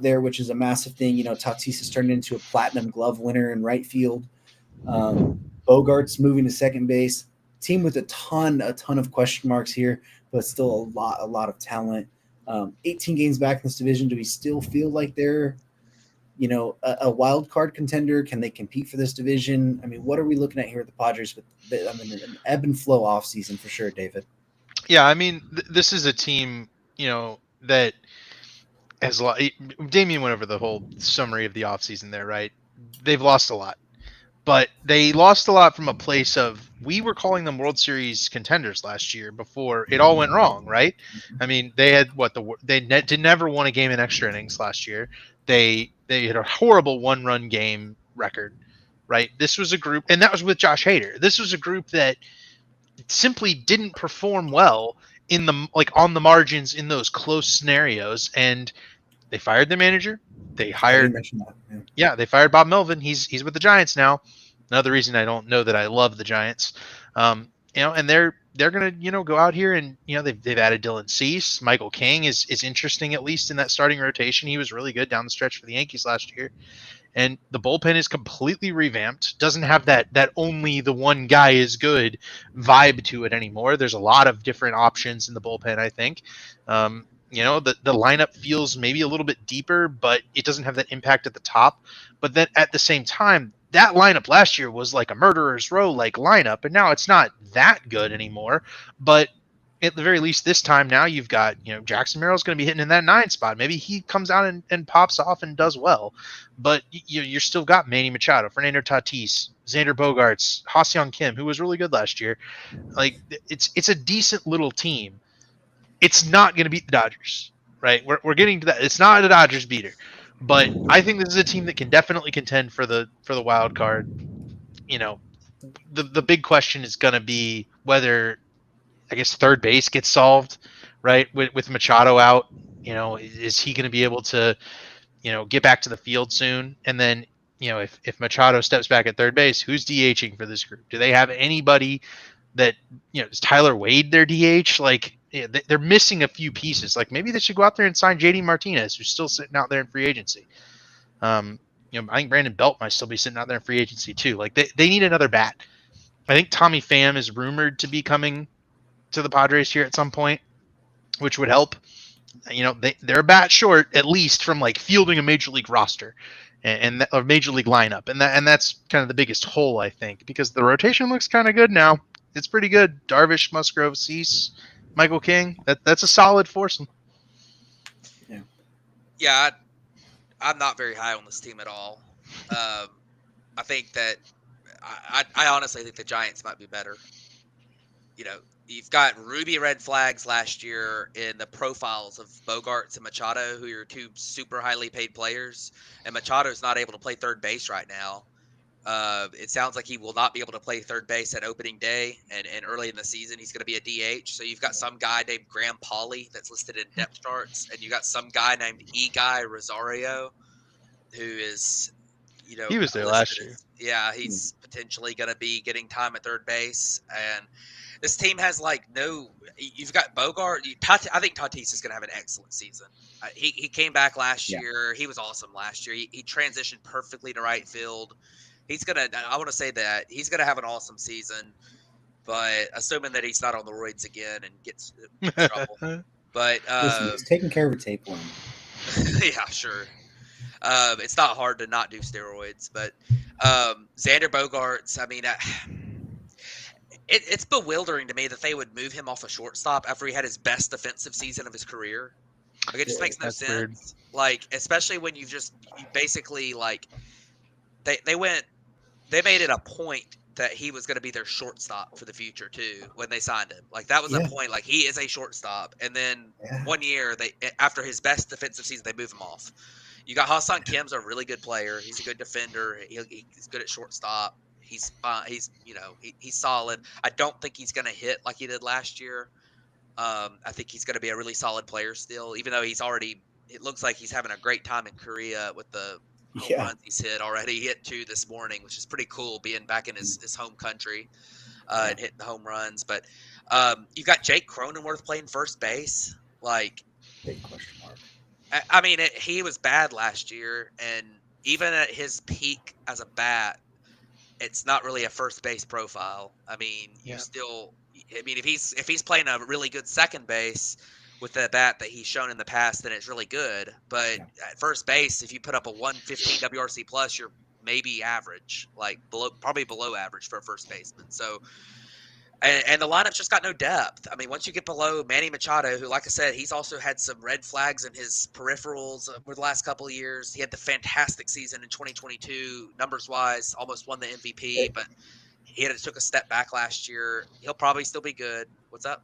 S1: there, which is a massive thing. Tatis has turned into a platinum glove winner in right field. Bogart's moving to second base. team with a ton of question marks here, but still a lot of talent. 18 games back in this division. Do we still feel like they're, a wild card contender? Can they compete for this division? I mean, what are we looking at here with the Padres? An ebb and flow off season for sure, David.
S3: Yeah, I mean, this is a team, that has Damien went over the whole summary of the offseason there, right? They've lost a lot, but they lost a lot from a place of, we were calling them World Series contenders last year before it all went wrong, right? I mean, they had did never won a game in extra innings last year. They had a horrible 1-run game record, right? This was a group, and that was with Josh Hader. This was a group that simply didn't perform well in on the margins in those close scenarios, and they fired the manager. They hired, they fired Bob Melvin. He's with the Giants now. Another reason I don't know that I love the Giants. And they're gonna go out here and they've added Dylan Cease. Michael King is interesting, at least in that starting rotation. He was really good down the stretch for the Yankees last year. And the bullpen is completely revamped. Doesn't have that only the one guy is good vibe to it anymore. There's a lot of different options in the bullpen, I think. The lineup feels maybe a little bit deeper, but it doesn't have that impact at the top. But then at the same time, that lineup last year was like a murderer's row like lineup, and now it's not that good anymore. But at the very least, this time now you've got, Jackson Merrill's going to be hitting in that 9 spot. Maybe he comes out and pops off and does well. But you're still got Manny Machado, Fernando Tatis, Xander Bogaerts, Ha-Seong Kim, who was really good last year. Like, it's a decent little team. It's not going to beat the Dodgers, right? We're getting to that. It's not a Dodgers beater. But I think this is a team that can definitely contend for the wild card. The big question is going to be whether, I guess, third base gets solved, right? With Machado out, is he going to be able to, get back to the field soon? And then, if Machado steps back at third base, who's DHing for this group? Do they have anybody that, is Tyler Wade their DH? Like, they're missing a few pieces. Like, maybe they should go out there and sign JD Martinez, who's still sitting out there in free agency. I think Brandon Belt might still be sitting out there in free agency too. Like, they need another bat. I think Tommy Pham is rumored to be coming to the Padres here at some point, which would help. They're a bat short, at least, from like fielding a major league roster and a major league lineup, and that's kind of the biggest hole, I think, because the rotation looks kind of good now. It's pretty good. Darvish, Musgrove, Cease, Michael King. That's a solid foursome.
S2: Yeah, I'm not very high on this team at all. I think that I honestly think the Giants might be better. You've got ruby red flags last year in the profiles of Bogaerts and Machado, who are two super highly paid players, and Machado's not able to play third base right now. It sounds like he will not be able to play third base at opening day, and early in the season he's going to be a DH. So you've got some guy named Graham Pauley that's listed in depth charts, and you got some guy named Guy Rosario, who is,
S3: he was there last year.
S2: Yeah, he's potentially going to be getting time at third base, and this team has you've got Bogart. I think Tatis is going to have an excellent season. He came back last year. He was awesome last year. He transitioned perfectly to right field. I want to say that he's going to have an awesome season, but assuming that he's not on the roids again and gets in trouble. But
S1: listen, he's taking care of a tapeworm.
S2: Yeah, sure. It's not hard to not do steroids, but Xander Bogaerts, I mean, it's bewildering to me that they would move him off a shortstop after he had his best defensive season of his career. Like, it just makes no sense. Weird. Like, especially when you basically, like, they made it a point that he was going to be their shortstop for the future too when they signed him. Like, that was a point. Like, he is a shortstop, and then 1 year after his best defensive season, they move him off. You got Ha-Seong Kim's a really good player. He's a good defender. He's good at shortstop. He's solid. I don't think he's going to hit like he did last year. I think he's going to be a really solid player still, even though it looks like he's having a great time in Korea with the home runs he's hit already. He hit 2 this morning, which is pretty cool, being back in his home country and hitting the home runs. But you've got Jake Cronenworth playing first base. Like,
S1: big question mark.
S2: I mean, he was bad last year, and even at his peak as a bat, it's not really a first base profile. I mean, if he's playing a really good second base with the bat that he's shown in the past, then it's really good. But at first base, if you put up a 115 WRC plus, you're maybe average, like probably below average for a first baseman. So, and the lineup's just got no depth. I mean, once you get below Manny Machado, who, like I said, he's also had some red flags in his peripherals over the last couple of years. He had the fantastic season in 2022, numbers-wise, almost won the MVP, but took a step back last year. He'll probably still be good. What's up?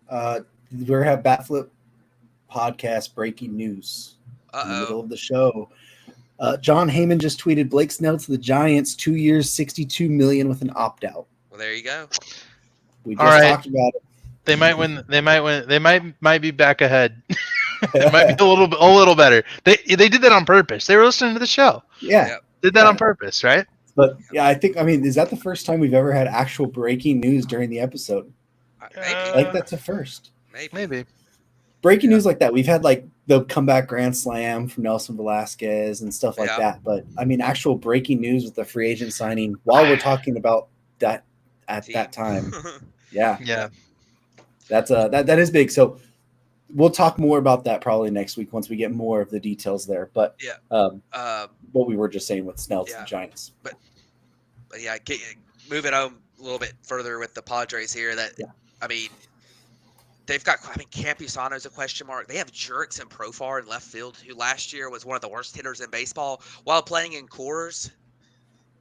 S1: We have Batflip podcast breaking news in the middle of the show. John Heyman just tweeted Blake Snell to the Giants, 2 years, $62 million with an opt-out.
S2: Well, there you go.
S1: We just talked about it.
S3: They might win. They might win. They might be back ahead. It might be a little better. They did that on purpose. They were listening to the show.
S1: Yeah,
S3: did that on purpose, right?
S1: But yeah, I mean, is that the first time we've ever had actual breaking news during the episode?
S2: Maybe.
S1: That's a first.
S3: Maybe.
S1: Breaking news like that. We've had like the comeback grand slam from Nelson Velasquez and stuff like that. But I mean, actual breaking news with the free agent signing while we're talking about that at that time. Yeah. That's that is big. So we'll talk more about that probably next week once we get more of the details there. But what we were just saying with Snell to the Giants.
S2: But moving on a little bit further with the Padres here. I mean, they've got. I mean, Campusano's a question mark. They have Gerrit and Profar in left field, who last year was one of the worst hitters in baseball while playing in Coors.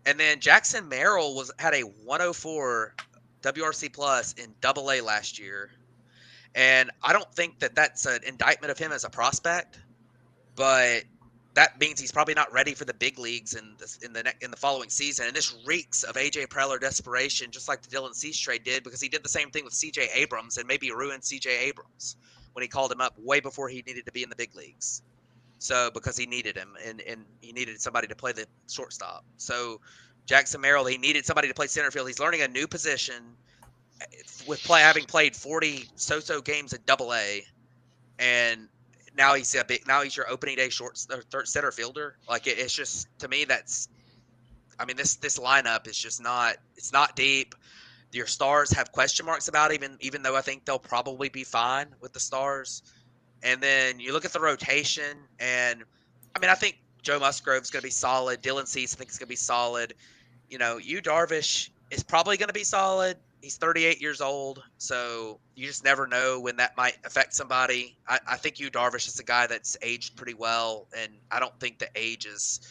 S2: And then Jackson Merrill had a 104 WRC plus in Double-A last year, and I don't think that that's an indictment of him as a prospect, but that means he's probably not ready for the big leagues in the following season. And this reeks of AJ Preller desperation, just like the Dylan Cease trade did, because he did the same thing with CJ Abrams and maybe ruined CJ Abrams when he called him up way before he needed to be in the big leagues. So because he needed him and he needed somebody to play the shortstop. So Jackson Merrill, he needed somebody to play center field. He's learning a new position with having played 40 so-so games at Double-A, and now he's your opening day center fielder. Like it's just, to me, this lineup is just not deep. Your stars have question marks about even though I think they'll probably be fine with the stars. And then you look at the rotation, and I mean, I think Joe Musgrove's going to be solid. Dylan Cease, I think, is going to be solid. You know, Yu Darvish is probably going to be solid. He's 38 years old, so you just never know when that might affect somebody. I think Yu Darvish is a guy that's aged pretty well, and I don't think the age is –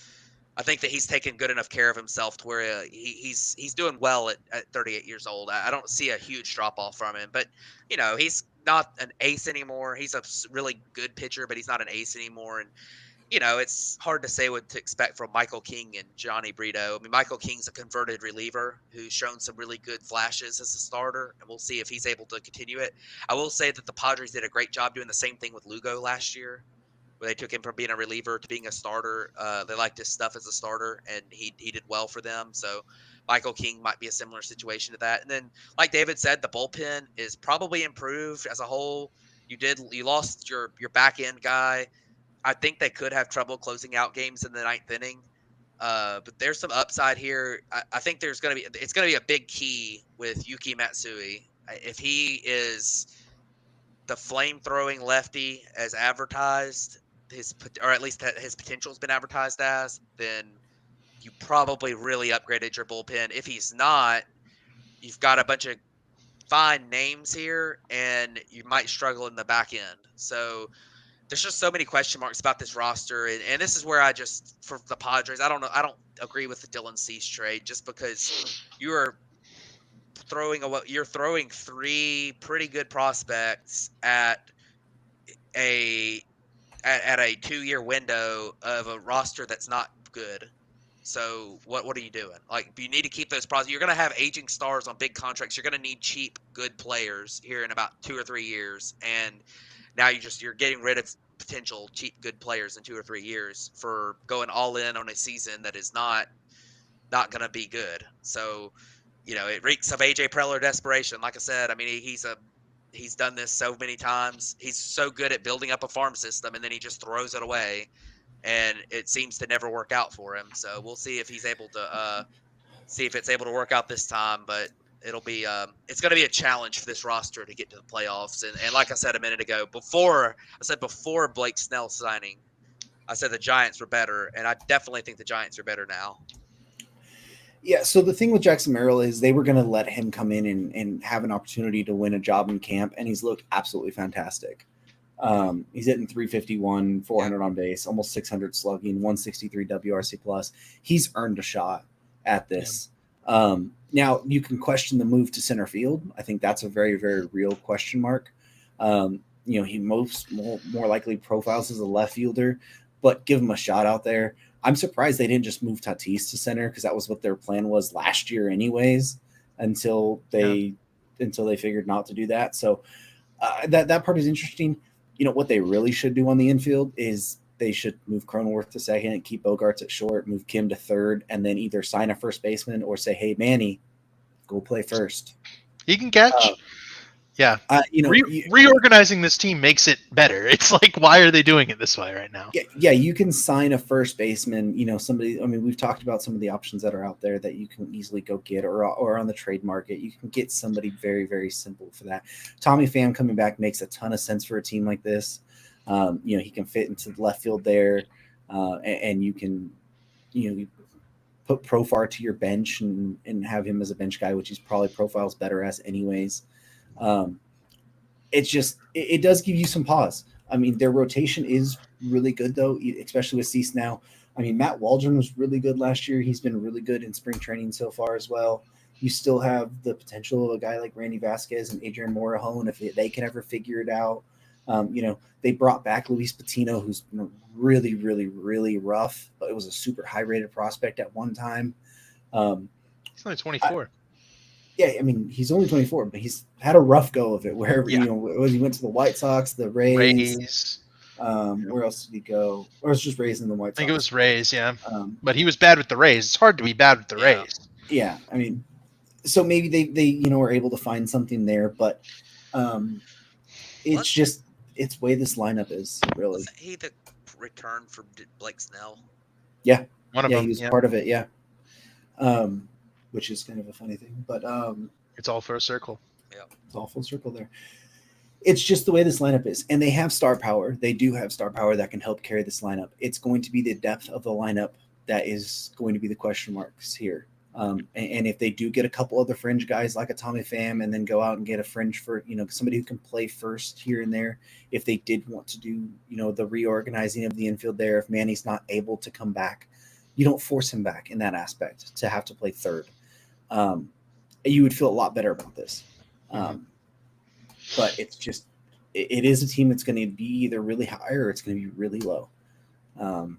S2: I think that he's taken good enough care of himself to where he's doing well at 38 years old. I don't see a huge drop-off from him. But, you know, he's not an ace anymore. He's a really good pitcher, but he's not an ace anymore. And, you know, it's hard to say what to expect from Michael King and Johnny Brito. I mean, Michael King's a converted reliever who's shown some really good flashes as a starter, and we'll see if he's able to continue it. I will say that the Padres did a great job doing the same thing with Lugo last year, where they took him from being a reliever to being a starter. They liked his stuff as a starter, and he did well for them. So Michael King might be a similar situation to that. And then, like David said, the bullpen is probably improved as a whole. You lost your back end guy. I think they could have trouble closing out games in the ninth inning. But there's some upside here. I think it's going to be a big key with Yuki Matsui. If he is the flame-throwing lefty as advertised, or at least his potential has been advertised as, then you probably really upgraded your bullpen. If he's not, you've got a bunch of fine names here, and you might struggle in the back end. So there's just so many question marks about this roster, and this is where for the Padres, I don't agree with the Dylan Cease trade, just because you're throwing three pretty good prospects at a 2-year window of a roster that's not good. So what are you doing? Like, you need to keep those prospects. You're going to have aging stars on big contracts. You're going to need cheap, good players here in about 2 or 3 years, and now you're getting rid of potential cheap, good players in 2 or 3 years for going all in on a season that is not going to be good. So, you know, it reeks of AJ Preller desperation. Like I said, I mean, he's done this so many times. He's so good at building up a farm system, and then he just throws it away, and it seems to never work out for him. So we'll see if he's able to see if it's able to work out this time. But it'll be it's going to be a challenge for this roster to get to the playoffs. And like I said a minute ago, before Blake Snell signing, I said the Giants were better, and I definitely think the Giants are better now.
S1: Yeah, so the thing with Jackson Merrill is they were going to let him come in and have an opportunity to win a job in camp, and he's looked absolutely fantastic. He's hitting 351, 400 on base, almost 600 slugging, 163 WRC plus. He's earned a shot at this. Yeah. Now, you can question the move to center field. I think that's a very, very real question mark. He more likely profiles as a left fielder, but give him a shot out there. I'm surprised they didn't just move Tatis to center because that was what their plan was last year anyways, until they figured not to do that. So that part is interesting. What they really should do on the infield is they should move Cronenworth to second and keep Bogarts at short, move Kim to third, and then either sign a first baseman or say, hey, Manny, go play first.
S3: He can catch. Yeah. Reorganizing this team makes it better. It's like, why are they doing it this way right now?
S1: Yeah, you can sign a first baseman, somebody. I mean, we've talked about some of the options that are out there that you can easily go get or on the trade market. You can get somebody very, very simple for that. Tommy Pham coming back makes a ton of sense for a team like this. He can fit into the left field there, and you can, you put Profar to your bench and have him as a bench guy, which he's probably profiles better as anyways. It does give you some pause. I mean, their rotation is really good though, especially with Cease now. I mean, Matt Waldron was really good last year. He's been really good in spring training so far as well. You still have the potential of a guy like Randy Vasquez and Adrian Morejon if they can ever figure it out. They brought back Luis Patino, who's really, really, really rough, but it was a super high rated prospect at one time.
S3: He's only 24.
S1: Yeah, I mean, he's only 24, but he's had a rough go of it. Wherever he went to the White Sox, the Rays. Where else did he go? Or it was just Rays and the White Sox.
S3: I think it was Rays, yeah. But he was bad with the Rays. It's hard to be bad with the Rays.
S1: Yeah, I mean, so maybe they were able to find something there, but it's way this lineup is really.
S2: Wasn't he the return for Blake Snell?
S1: Yeah,
S3: one of them.
S1: He was part of it. Yeah. Which is kind of a funny thing, but
S3: it's all for a circle.
S2: Yeah,
S1: it's all full circle there. It's just the way this lineup is, and they have star power. They do have star power that can help carry this lineup. It's going to be the depth of the lineup that is going to be the question marks here. And if they do get a couple other fringe guys like a Tommy Pham, and then go out and get a fringe for somebody who can play first here and there, if they did want to do the reorganizing of the infield there, if Manny's not able to come back, you don't force him back in that aspect to have to play third. You would feel a lot better about this. But it's just, it is a team that's going to be either really high or it's going to be really low. And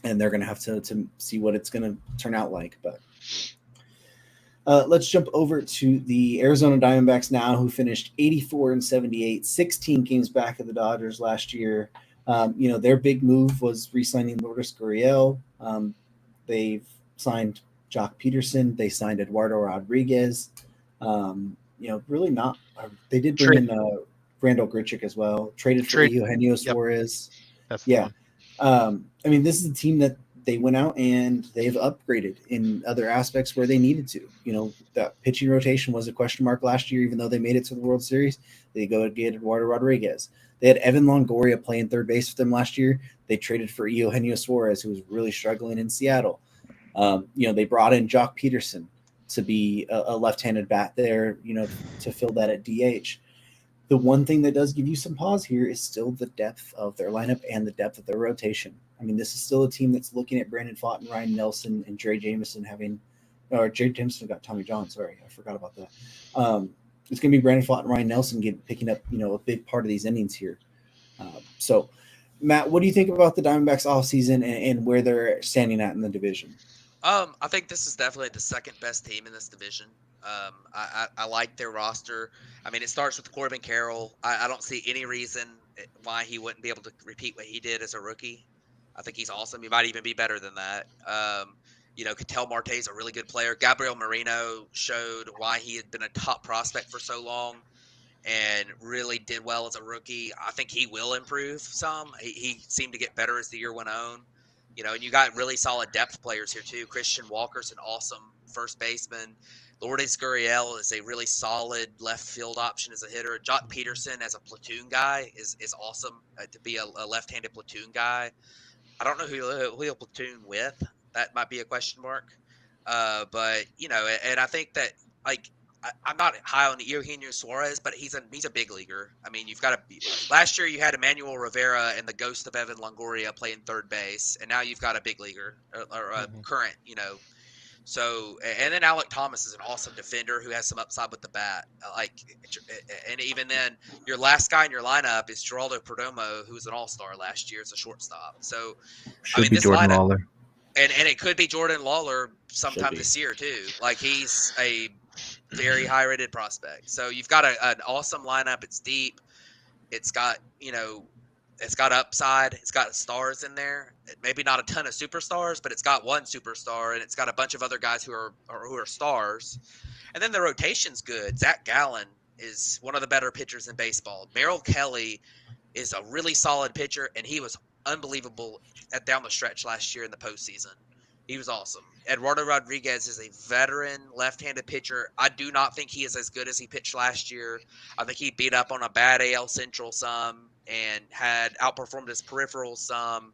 S1: they're going to have to see what it's going to turn out like. But let's jump over to the Arizona Diamondbacks now, who finished 84-78, 16 games back of the Dodgers last year. Their big move was re-signing Lourdes Gurriel. They've signed Jock Peterson. They signed Eduardo Rodriguez. Really not. They did bring in Randall Grichuk as well. Traded for Eugenio Suarez.
S3: That's
S1: I mean, this is a team that they went out and they've upgraded in other aspects where they needed to. That pitching rotation was a question mark last year, even though they made it to the World Series. They go and get Eduardo Rodriguez. They had Evan Longoria playing third base for them last year. They traded for Eugenio Suarez, who was really struggling in Seattle. They brought in Jock Peterson to be a left-handed bat there, to fill that at DH. The one thing that does give you some pause here is still the depth of their lineup and the depth of their rotation. I mean, this is still a team that's looking at Brandon Pfaadt and Ryan Nelson and Jerry Jameson Jerry Jameson got Tommy John. Sorry, I forgot about that. It's going to be Brandon Pfaadt and Ryan Nelson picking up, a big part of these innings here. So, Matt, what do you think about the Diamondbacks offseason and where they're standing at in the division?
S2: I think this is definitely the second best team in this division. I like their roster. I mean, it starts with Corbin Carroll. I don't see any reason why he wouldn't be able to repeat what he did as a rookie. I think he's awesome. He might even be better than that. Ketel Marte is a really good player. Gabriel Marino showed why he had been a top prospect for so long and really did well as a rookie. I think he will improve some. He seemed to get better as the year went on. And you got really solid depth players here too. Christian Walker's an awesome first baseman. Lourdes Gurriel is a really solid left field option as a hitter. Jock Peterson as a platoon guy is awesome to be a left-handed platoon guy. I don't know who he'll platoon with. That might be a question mark. But and I think that like I'm not high on Eugenio Suarez, but he's a big leaguer. I mean, you've got to. Last year you had Emmanuel Rivera and the ghost of Evan Longoria playing third base, and now you've got a big leaguer or a current, So, and then Alec Thomas is an awesome defender who has some upside with the bat. And even then, your last guy in your lineup is Geraldo Perdomo, who was an all-star last year as a shortstop. So,
S4: Should be Jordan Lawler.
S2: And it could be Jordan Lawler sometime this year too. Like he's a very high-rated prospect. So you've got an awesome lineup. It's deep. It's got it's got upside. It's got stars in there. Maybe not a ton of superstars, but it's got one superstar, and it's got a bunch of other guys who are stars. And then the rotation's good. Zach Gallen is one of the better pitchers in baseball. Merrill Kelly is a really solid pitcher, and he was unbelievable down the stretch last year in the postseason. He was awesome. Eduardo Rodriguez is a veteran left-handed pitcher. I do not think he is as good as he pitched last year. I think he beat up on a bad AL Central some and had outperformed his peripherals some.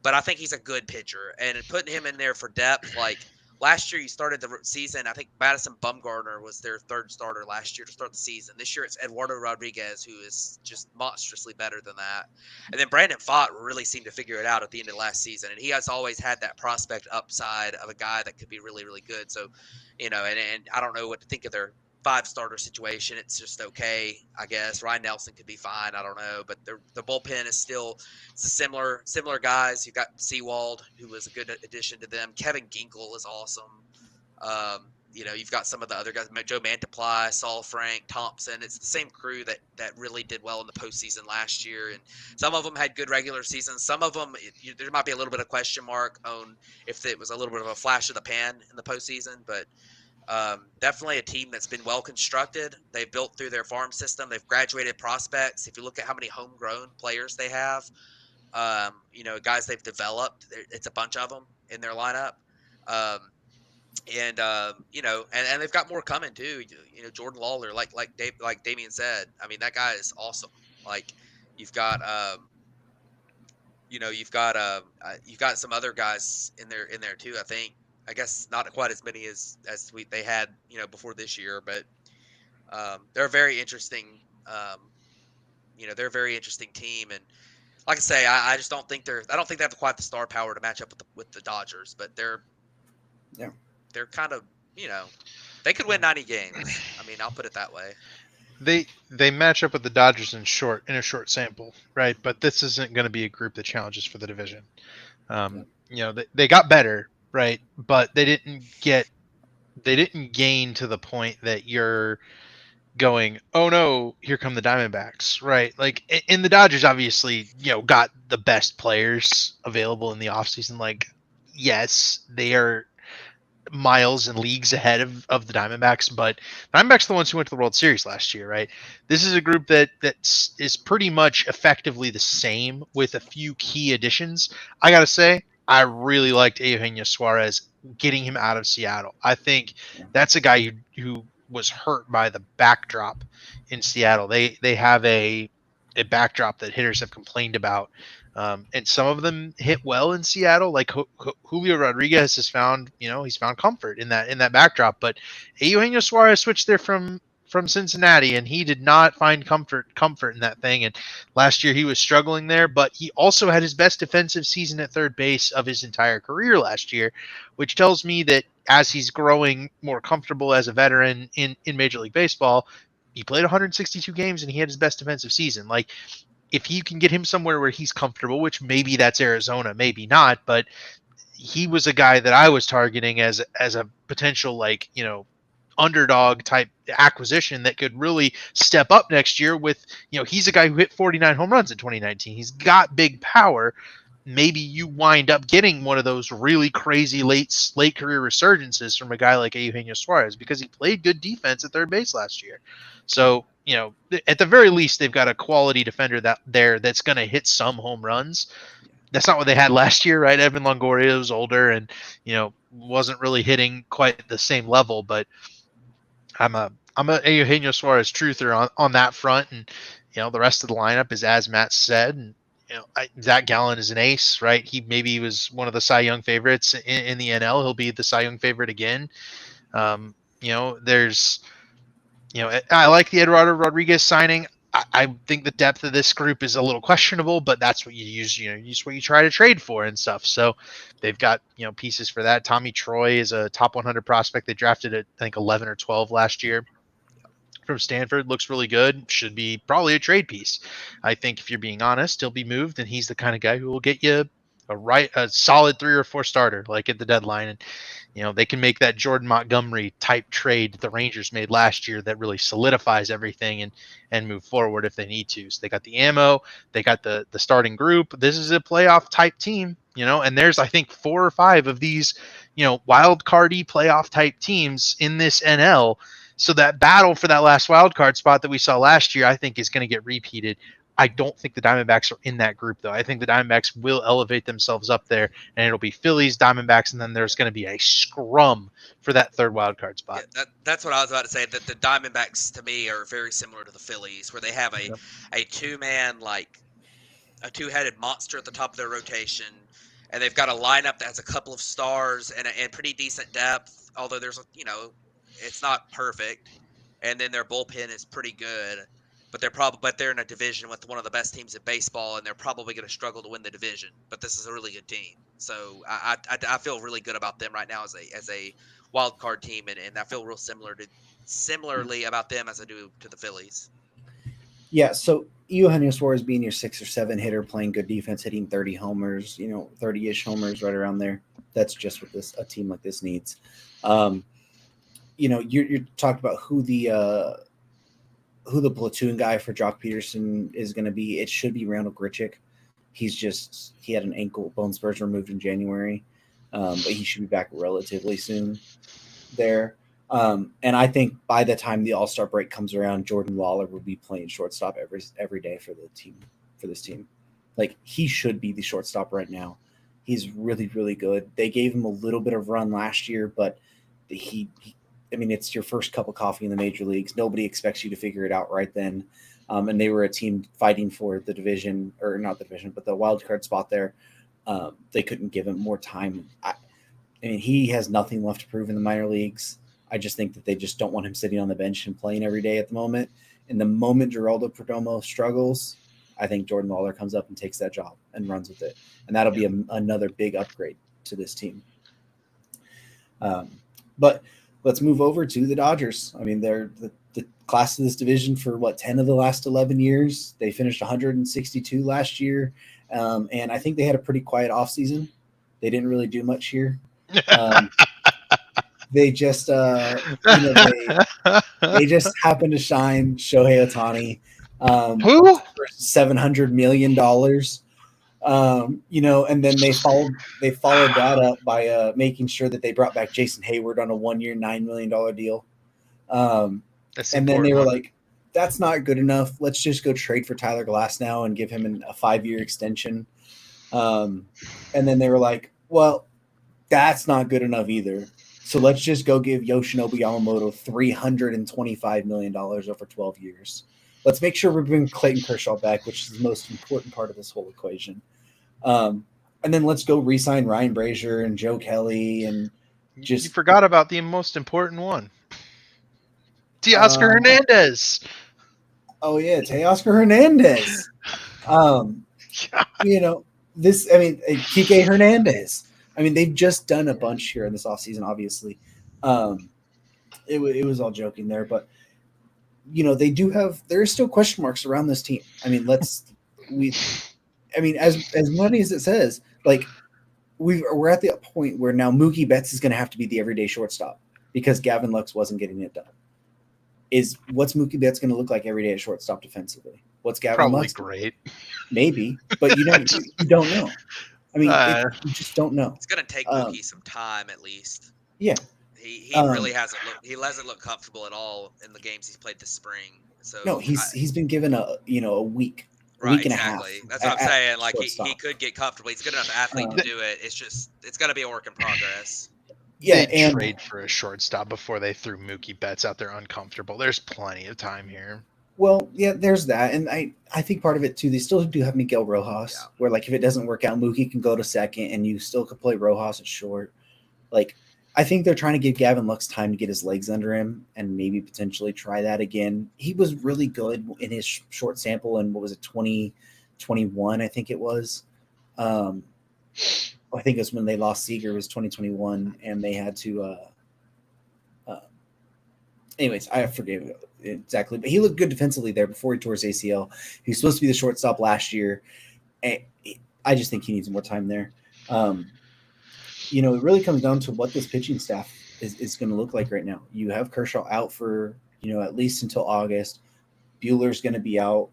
S2: But I think he's a good pitcher. And putting him in there for depth, like last year you started the season, I think Madison Bumgarner was their third starter last year to start the season. This year it's Eduardo Rodriguez, who is just monstrously better than that. And then Brandon Pfaadt really seemed to figure it out at the end of last season. And he has always had that prospect upside of a guy that could be really, really good. So, and I don't know what to think of their 5-starter situation. It's just okay, I guess. Ryan Nelson could be fine. I don't know, but the bullpen is still similar guys. You've got Seawald, who was a good addition to them. Kevin Ginkel is awesome. You've got some of the other guys, Joe Mantiply, Saul Frank, Thompson. It's the same crew that really did well in the postseason last year, and some of them had good regular seasons. Some of them, there might be a little bit of question mark on if it was a little bit of a flash of the pan in the postseason, but definitely a team that's been well constructed. They've built through their farm system. They've graduated prospects. If you look at how many homegrown players they have, guys they've developed, it's a bunch of them in their lineup. And they've got more coming too. Jordan Lawler, like Damian said. I mean, that guy is awesome. Like you've got you've got some other guys in there too. I guess not quite as many as they had, before this year, but they're a very interesting, they're a very interesting team. And like I say, I just don't think they have quite the star power to match up with the Dodgers, but they're kind of, they could win 90 games. I mean, I'll put it that way.
S3: They match up with the Dodgers in a short sample, right? But this isn't going to be a group that challenges for the division. They got better, right? But they didn't gain to the point that you're going, oh no, here come the Diamondbacks, right? Like, and the Dodgers obviously, got the best players available in the offseason. Like, yes, they are miles and leagues ahead of the Diamondbacks, but the Diamondbacks are the ones who went to the World Series last year, right? This is a group that is pretty much effectively the same with a few key additions. I gotta say, I really liked Eugenio Suarez, getting him out of Seattle. I think that's a guy who was hurt by the backdrop in Seattle. They have a backdrop that hitters have complained about. And some of them hit well in Seattle, like Julio Rodriguez has found, he's found comfort in that backdrop. But Eugenio Suarez switched there from Cincinnati, and he did not find comfort in that thing. And last year he was struggling there, but he also had his best defensive season at third base of his entire career last year, which tells me that as he's growing more comfortable as a veteran in Major League Baseball, he played 162 games and he had his best defensive season. Like, if you can get him somewhere where he's comfortable, which maybe that's Arizona, maybe not, but he was a guy that I was targeting as a potential, underdog type acquisition that could really step up next year with, he's a guy who hit 49 home runs in 2019. He's got big power. Maybe you wind up getting one of those really crazy late career resurgences from a guy like Eugenio Suarez because he played good defense at third base last year. So, at the very least, they've got a quality defender that's going to hit some home runs. that's not what they had last year, right? Evan Longoria was older and, wasn't really hitting quite the same level, but I'm a Eugenio Suarez truther on that front, and the rest of the lineup is as Matt said, and Zach Gallen is an ace, right? He was one of the Cy Young favorites in the NL. He'll be the Cy Young favorite again. There's I like the Eduardo Rodriguez signing. I think the depth of this group is a little questionable, but that's what you use. Use what you try to trade for and stuff. So they've got pieces for that. Tommy Troy is a top 100 prospect. They drafted at I think 11 or 12 last year from Stanford. Looks really good. Should be probably a trade piece. I think if you're being honest, he'll be moved, and he's the kind of guy who will get you a solid 3 or 4 starter like at the deadline. And they can make that Jordan Montgomery type trade the Rangers made last year that really solidifies everything and move forward if they need to. So they got the ammo, they got the starting group. This is a playoff type team, and there's I think 4 or 5 of these, wild cardy playoff type teams in this NL. So that battle for that last wild card spot that we saw last year, I think is going to get repeated. I don't think the Diamondbacks are in that group, though. I think the Diamondbacks will elevate themselves up there, and it'll be Phillies, Diamondbacks, and then there's going to be a scrum for that third wild card spot.
S2: Yeah, that's what I was about to say. That the Diamondbacks, to me, are very similar to the Phillies, where they have a two-man, a two-headed monster at the top of their rotation, and they've got a lineup that has a couple of stars and pretty decent depth, although there's, it's not perfect. And then their bullpen is pretty good. But they're in a division with one of the best teams in baseball, and they're probably going to struggle to win the division. But this is a really good team, so I feel really good about them right now as a wild card team, and I feel similarly about them as I do to the Phillies.
S1: Yeah, so Eugenio Suarez being your 6 or 7 hitter, playing good defense, hitting 30 homers, 30-ish homers right around there. That's just what a team like this needs. You're talking about who the platoon guy for Jock Peterson is going to be. It should be Randall Grichuk. He had an ankle bone spurs removed in January, but he should be back relatively soon there. And I think by the time the All-Star break comes around, Jordan Lawler will be playing shortstop every day for this team. Like, he should be the shortstop right now. He's really, really good. They gave him a little bit of run last year, but it's your first cup of coffee in the major leagues. Nobody expects you to figure it out right then. And they were a team fighting for the division, or not the division, but the wild card spot there. They couldn't give him more time. He has nothing left to prove in the minor leagues. I just think that they just don't want him sitting on the bench and playing every day at the moment. And the moment Geraldo Perdomo struggles, I think Jordan Lawler comes up and takes that job and runs with it. And that'll be another big upgrade to this team. But let's move over to the Dodgers. They're the class of this division for 10 of the last 11 years. They finished 162 last year. And I think they had a pretty quiet offseason. They didn't really do much here. They just, they just happened to shine Shohei Ohtani.
S3: Who?
S1: For $700 million. And then they followed that up by making sure that they brought back Jason Hayward on a 1-year, $9 million deal. And then they were like, that's not good enough. Let's just go trade for Tyler Glasnow and give him a 5-year extension. And then they were like, well, that's not good enough either. So let's just go give Yoshinobu Yamamoto $325 million over 12 years. Let's make sure we bring Clayton Kershaw back, which is the most important part of this whole equation. And then let's go re-sign Ryan Brazier and Joe Kelly and just.
S3: You forgot about the most important one. Teoscar Hernandez.
S1: Oh yeah, Teoscar Hernandez. Kike Hernandez. They've just done a bunch here in this offseason, obviously. It was all joking there, but there's still question marks around this team. As money as it says, we're at the point where now Mookie Betts is going to have to be the everyday shortstop because Gavin Lux wasn't getting it done. What's Mookie Betts going to look like every day at shortstop defensively? What's Gavin Lux?
S3: Probably great.
S1: Maybe, but you don't know. You just don't know.
S2: It's going to take Mookie some time at least.
S1: Yeah.
S2: He really hasn't looked comfortable at all in the games he's played this spring. So
S1: no, he's been given a week week and a half.
S2: That's what I'm saying. Like he could get comfortable. He's a good enough athlete to do it. It's going to be a work in progress.
S3: Yeah, they trade for a shortstop before they threw Mookie Betts out there uncomfortable. There's plenty of time here.
S1: Well, yeah, there's that, and I think part of it too. They still do have Miguel Rojas, where like if it doesn't work out, Mookie can go to second, and you still could play Rojas at short. Like I think they're trying to give Gavin Lux time to get his legs under him, and maybe potentially try that again. He was really good in his short sample, and what was it, 2021? I think it was. I think it was when they lost Seager. It was 2021, and they had to. Anyways, I forget exactly, but he looked good defensively there before he tore his ACL. He was supposed to be the shortstop last year, and I just think he needs more time there. It really comes down to what this pitching staff is going to look like right now. You have Kershaw out for at least until August. Buehler's going to be out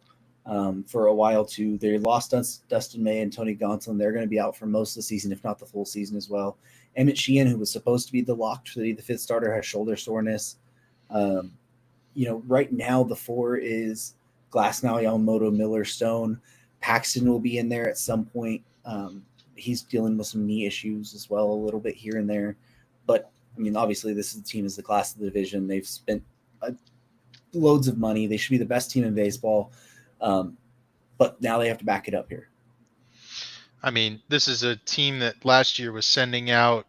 S1: for a while too. They lost Dustin May and Tony Gonsolin. They're going to be out for most of the season, if not the full season as well. Emmett Sheehan, who was supposed to be the lock to be the fifth starter, has shoulder soreness. Right now the four is Glasnow, Yamamoto, Miller, Stone. Paxton will be in there at some point. He's dealing with some knee issues as well, a little bit here and there. But I mean, obviously, this team is the class of the division. They've spent loads of money. They should be the best team in baseball. But now they have to back it up here.
S3: I mean, this is a team that last year was sending out,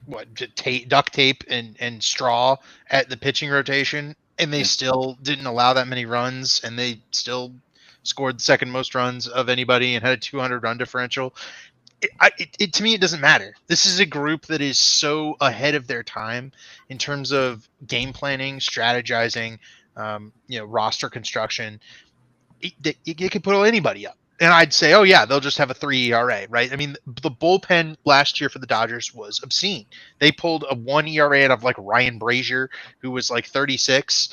S3: duct tape and straw at the pitching rotation, and they still didn't allow that many runs, and they still scored the second most runs of anybody and had a 200 run differential. To me, it doesn't matter. This is a group that is so ahead of their time in terms of game planning, strategizing, roster construction. It could put anybody up. And I'd say, oh, yeah, they'll just have a 3 ERA, right? I mean, the bullpen last year for the Dodgers was obscene. They pulled a 1 ERA out of like Ryan Brazier, who was like 36.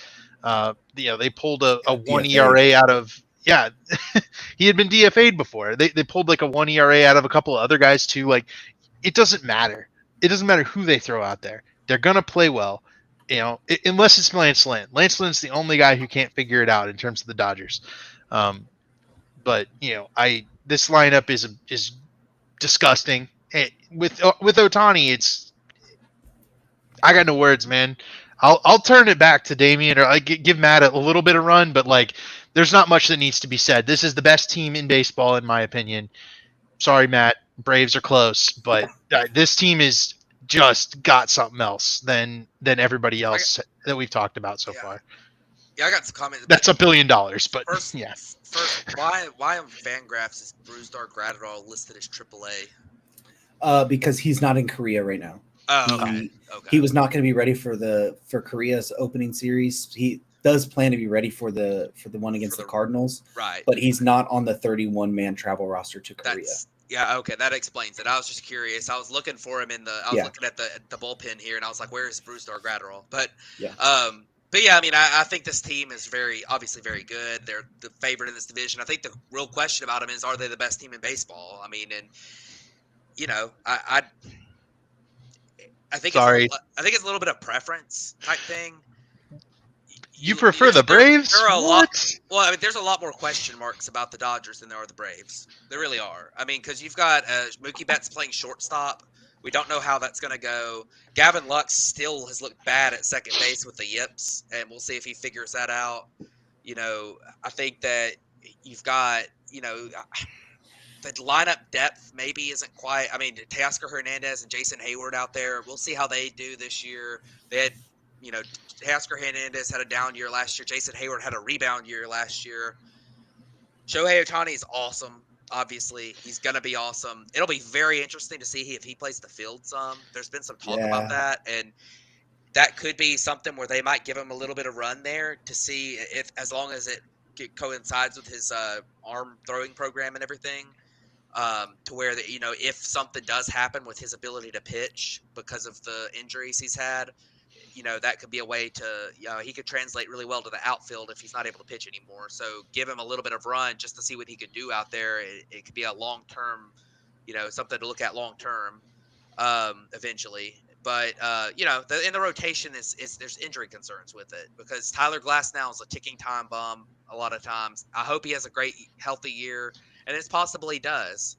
S3: They pulled a 1 ERA out of, he had been DFA'd before. They pulled like a 1 ERA out of a couple of other guys too. Like, it doesn't matter. It doesn't matter who they throw out there. They're going to play well, unless it's Lance Lynn. Lance Lynn's the only guy who can't figure it out in terms of the Dodgers. But this lineup is disgusting. With Ohtani, I got no words, man. I'll turn it back to Damian, or give Matt a little bit of run, but there's not much that needs to be said. This is the best team in baseball, in my opinion. Sorry, Matt. Braves are close, but this team is just got something else than everybody else that we've talked about so far.
S2: Yeah, I got some comments.
S3: That's $1 billion, but
S2: first, why on Fangraphs is Brusdar Graterol listed as AAA?
S1: Because he's not in Korea right now.
S2: Oh, okay.
S1: He was not going to be ready for Korea's opening series. He does plan to be ready for the one against the Cardinals,
S2: right?
S1: But he's not on the 31-man travel roster to Korea.
S2: That explains it. I was just curious. I was looking for him looking at the bullpen here, and I was like, "Where is Brusdar Graterol?" But I mean, I think this team is obviously very good. They're the favorite in this division. I think the real question about them is, are they the best team in baseball? I mean, and I think it's a little bit of preference type thing.
S3: You prefer the Braves?
S2: There's a lot more question marks about the Dodgers than there are the Braves. There really are. I mean, because you've got Mookie Betts playing shortstop. We don't know how that's going to go. Gavin Lux still has looked bad at second base with the yips, and we'll see if he figures that out. I think that you've got, the lineup depth maybe isn't quite. I mean, Teoscar Hernandez and Jason Hayward out there. We'll see how they do this year. They had, Teoscar Hernandez had a down year last year. Jason Hayward had a rebound year last year. Shohei Ohtani is awesome. Obviously, he's going to be awesome. It'll be very interesting to see if he plays the field some. There's been some talk about that, and that could be something where they might give him a little bit of run there to see if, as long as it coincides with his arm throwing program and everything, to where if something does happen with his ability to pitch because of the injuries he's had, that could be a way to, he could translate really well to the outfield if he's not able to pitch anymore. So give him a little bit of run just to see what he could do out there. It could be a long-term, something to look at long-term eventually. But, in the rotation there's injury concerns with it because Tyler Glasnow is a ticking time bomb. a lot of times. I hope he has a great, healthy year, and it's possible he does.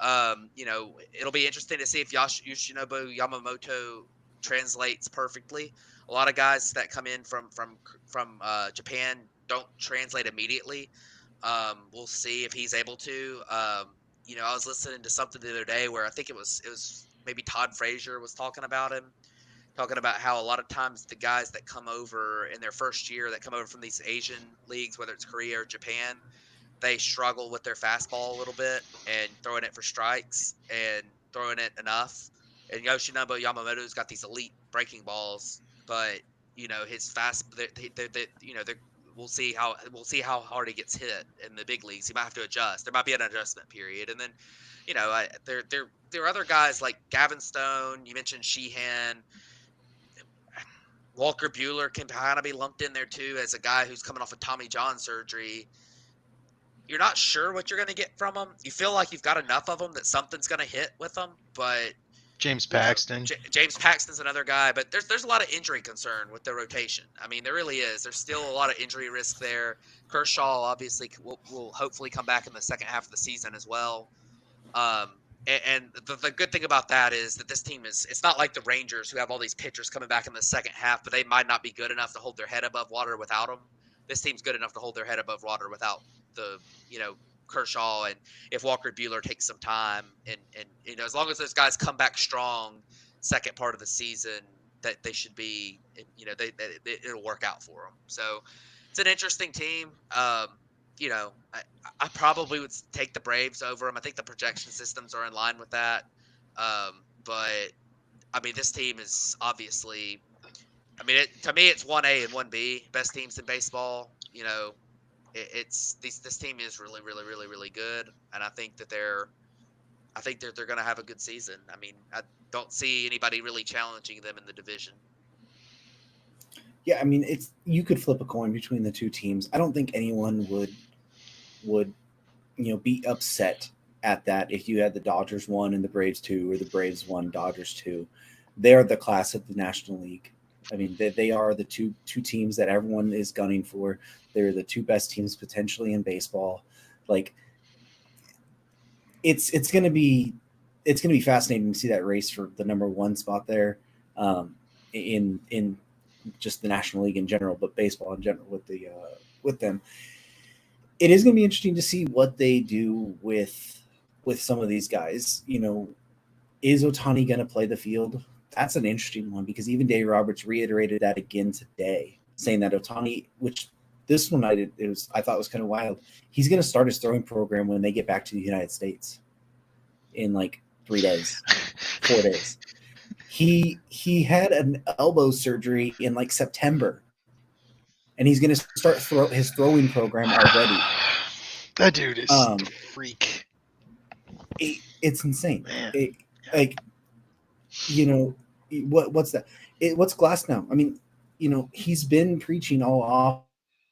S2: It'll be interesting to see if Yoshinobu Yamamoto translates perfectly. A lot of guys that come in from Japan don't translate immediately. We'll see if he's able to. I was listening to something the other day where I think it was maybe Todd Frazier was talking about him, talking about how a lot of times the guys that come over in their first year that come over from these Asian leagues, whether it's Korea or Japan, they struggle with their fastball a little bit and throwing it for strikes and throwing it enough. And Yoshinobu Yamamoto's got these elite breaking balls, but his we'll see how hard he gets hit in the big leagues. He might have to adjust. There might be an adjustment period, and then there are other guys like Gavin Stone. You mentioned Sheehan. Walker Buehler can kind of be lumped in there too as a guy who's coming off of Tommy John surgery. You're not sure what you're going to get from him. You feel like you've got enough of them that something's going to hit with them, but
S3: James Paxton.
S2: James Paxton's another guy, but there's a lot of injury concern with the rotation. I mean, there really is. There's still a lot of injury risk there. Kershaw obviously will hopefully come back in the second half of the season as well. And the good thing about that is that this team it's not like the Rangers who have all these pitchers coming back in the second half, but they might not be good enough to hold their head above water without them. This team's good enough to hold their head above water without the, Kershaw, and if Walker Buehler takes some time and as long as those guys come back strong second part of the season, that they should be, it'll work out for them. So it's an interesting team. I probably would take the Braves over them. I think the projection systems are in line with that. But I mean, this team is obviously, to me, it's 1A and 1B, best teams in baseball. This team is really, really, really, really good, and I think that they're going to have a good season. I mean, I don't see anybody really challenging them in the division.
S1: Yeah, I mean, you could flip a coin between the two teams. I don't think anyone would be upset at that if you had the Dodgers 1 and the Braves 2, or the Braves 1, Dodgers 2. They're the class of the National League. I mean, they are the two teams that everyone is gunning for. They're the two best teams potentially in baseball. Like, it's going to be fascinating to see that race for the number 1 spot there, in just the National League in general, but baseball in general with them. It is going to be interesting to see what they do with some of these guys. Is Ohtani going to play the field? That's an interesting one, because even Dave Roberts reiterated that again today, saying that Ohtani, which this one I thought was kind of wild, he's going to start his throwing program when they get back to the United States in like 3 days, 4 days. He had an elbow surgery in like September, and he's going to start his throwing program already.
S3: That dude is a freak.
S1: It's insane. What's that? What's Glass now? I mean, he's been preaching all off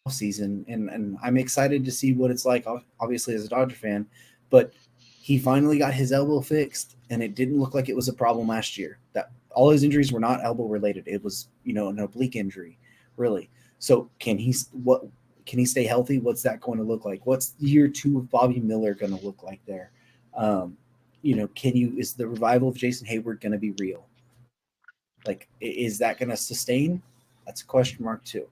S1: season, and I'm excited to see what it's like, obviously, as a Dodger fan, but he finally got his elbow fixed, and it didn't look like it was a problem last year. That all his injuries were not elbow related. It was, an oblique injury, really. So can he stay healthy? What's that going to look like? What's year 2 of Bobby Miller going to look like there? Is the revival of Jason Hayward going to be real? Like, is that going to sustain? That's a question mark too.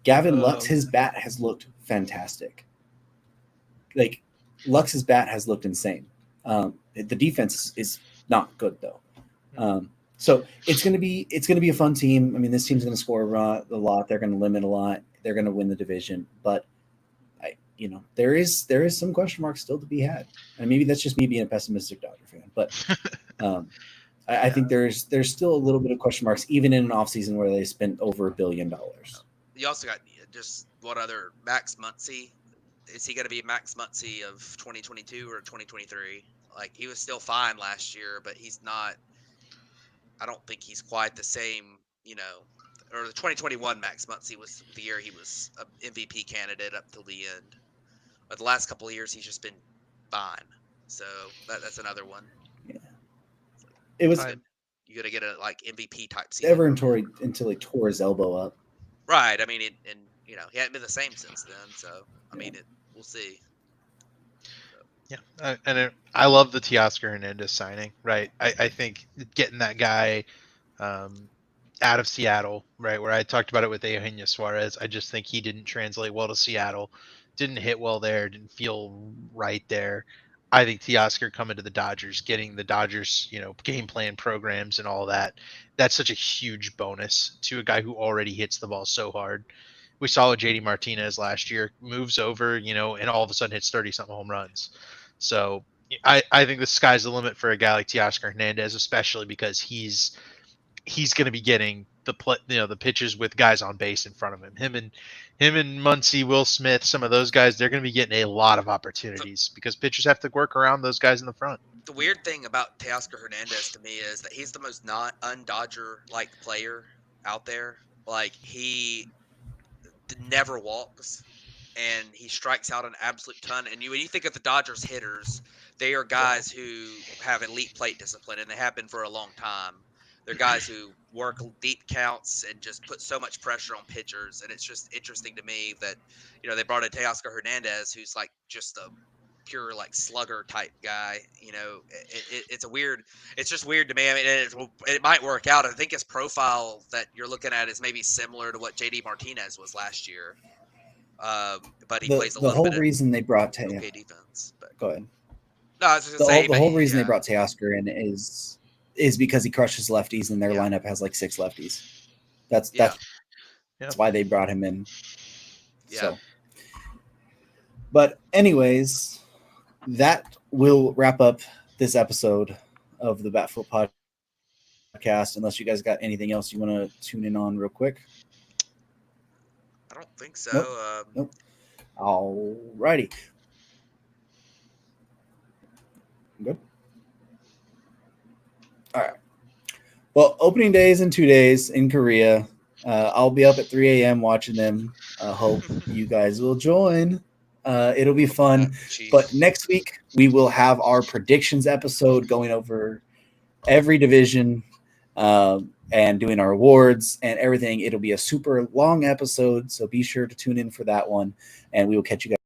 S1: Gavin Lux, his bat has looked fantastic. Like, Lux's bat has looked insane. The defense is not good though. So it's going to be a fun team. I mean, this team's going to score a lot. They're going to limit a lot. They're going to win the division, but there is some question marks still to be had. And maybe that's just me being a pessimistic Dodger fan, but I think there's still a little bit of question marks, even in an offseason where they spent over $1 billion.
S2: You also got just what other Max Muncy? Is he going to be Max Muncy of 2022 or 2023? Like, he was still fine last year, but he's not. I don't think he's quite the same, or the 2021 Max Muncy was the year he was an MVP candidate up till the end. But the last couple of years, he's just been fine. So that's another one.
S1: Yeah. It was.
S2: You got to get a MVP type season.
S1: Ever until he tore his elbow up.
S2: Right. I mean, and he hadn't been the same since then. So I mean, we'll see.
S3: Yeah, I love the Teoscar Hernandez signing. Right, I think getting that guy out of Seattle, right, where I talked about it with Eugenio Suarez, I just think he didn't translate well to Seattle, didn't hit well there, didn't feel right there. I think Teoscar coming to the Dodgers, getting the Dodgers, game plan programs and all that, that's such a huge bonus to a guy who already hits the ball so hard. We saw with JD Martinez last year, moves over, and all of a sudden hits 30-something home runs. So I think the sky's the limit for a guy like Teoscar Hernandez, especially because he's going to be getting the pitches with guys on base in front of him. Him and Muncy, Will Smith, some of those guys, they're going to be getting a lot of opportunities because pitchers have to work around those guys in the front.
S2: The weird thing about Teoscar Hernandez to me is that he's the most not un-Dodger like player out there. Like he never walks, and he strikes out an absolute ton. And when you think of the Dodgers hitters, they are guys who have elite plate discipline, and they have been for a long time. They're guys who work deep counts and just put so much pressure on pitchers. And it's just interesting to me that, they brought in Teoscar Hernandez, who's like just a pure like slugger type guy. It's just weird to me. I mean, it might work out. I think his profile that you're looking at is maybe similar to what JD Martinez was last year. But he plays a little bit.
S1: The whole reason they brought
S2: okay defense. But
S1: go ahead.
S2: No, I was just gonna say
S1: the whole reason they brought Teoscar in is because he crushes lefties, and their lineup has like 6 lefties. That's why they brought him in.
S2: Yeah.
S1: So, but anyways, that will wrap up this episode of the Batfoot podcast. Unless you guys got anything else you want to tune in on real quick.
S2: I don't think so.
S1: Nope. All righty. Good. All right. Well, opening day is in 2 days in Korea. I'll be up at 3 a.m. watching them. Hope you guys will join. It'll be fun. But next week, we will have our predictions episode going over every division and doing our awards and everything. It'll be a super long episode, so be sure to tune in for that one. And we will catch you guys.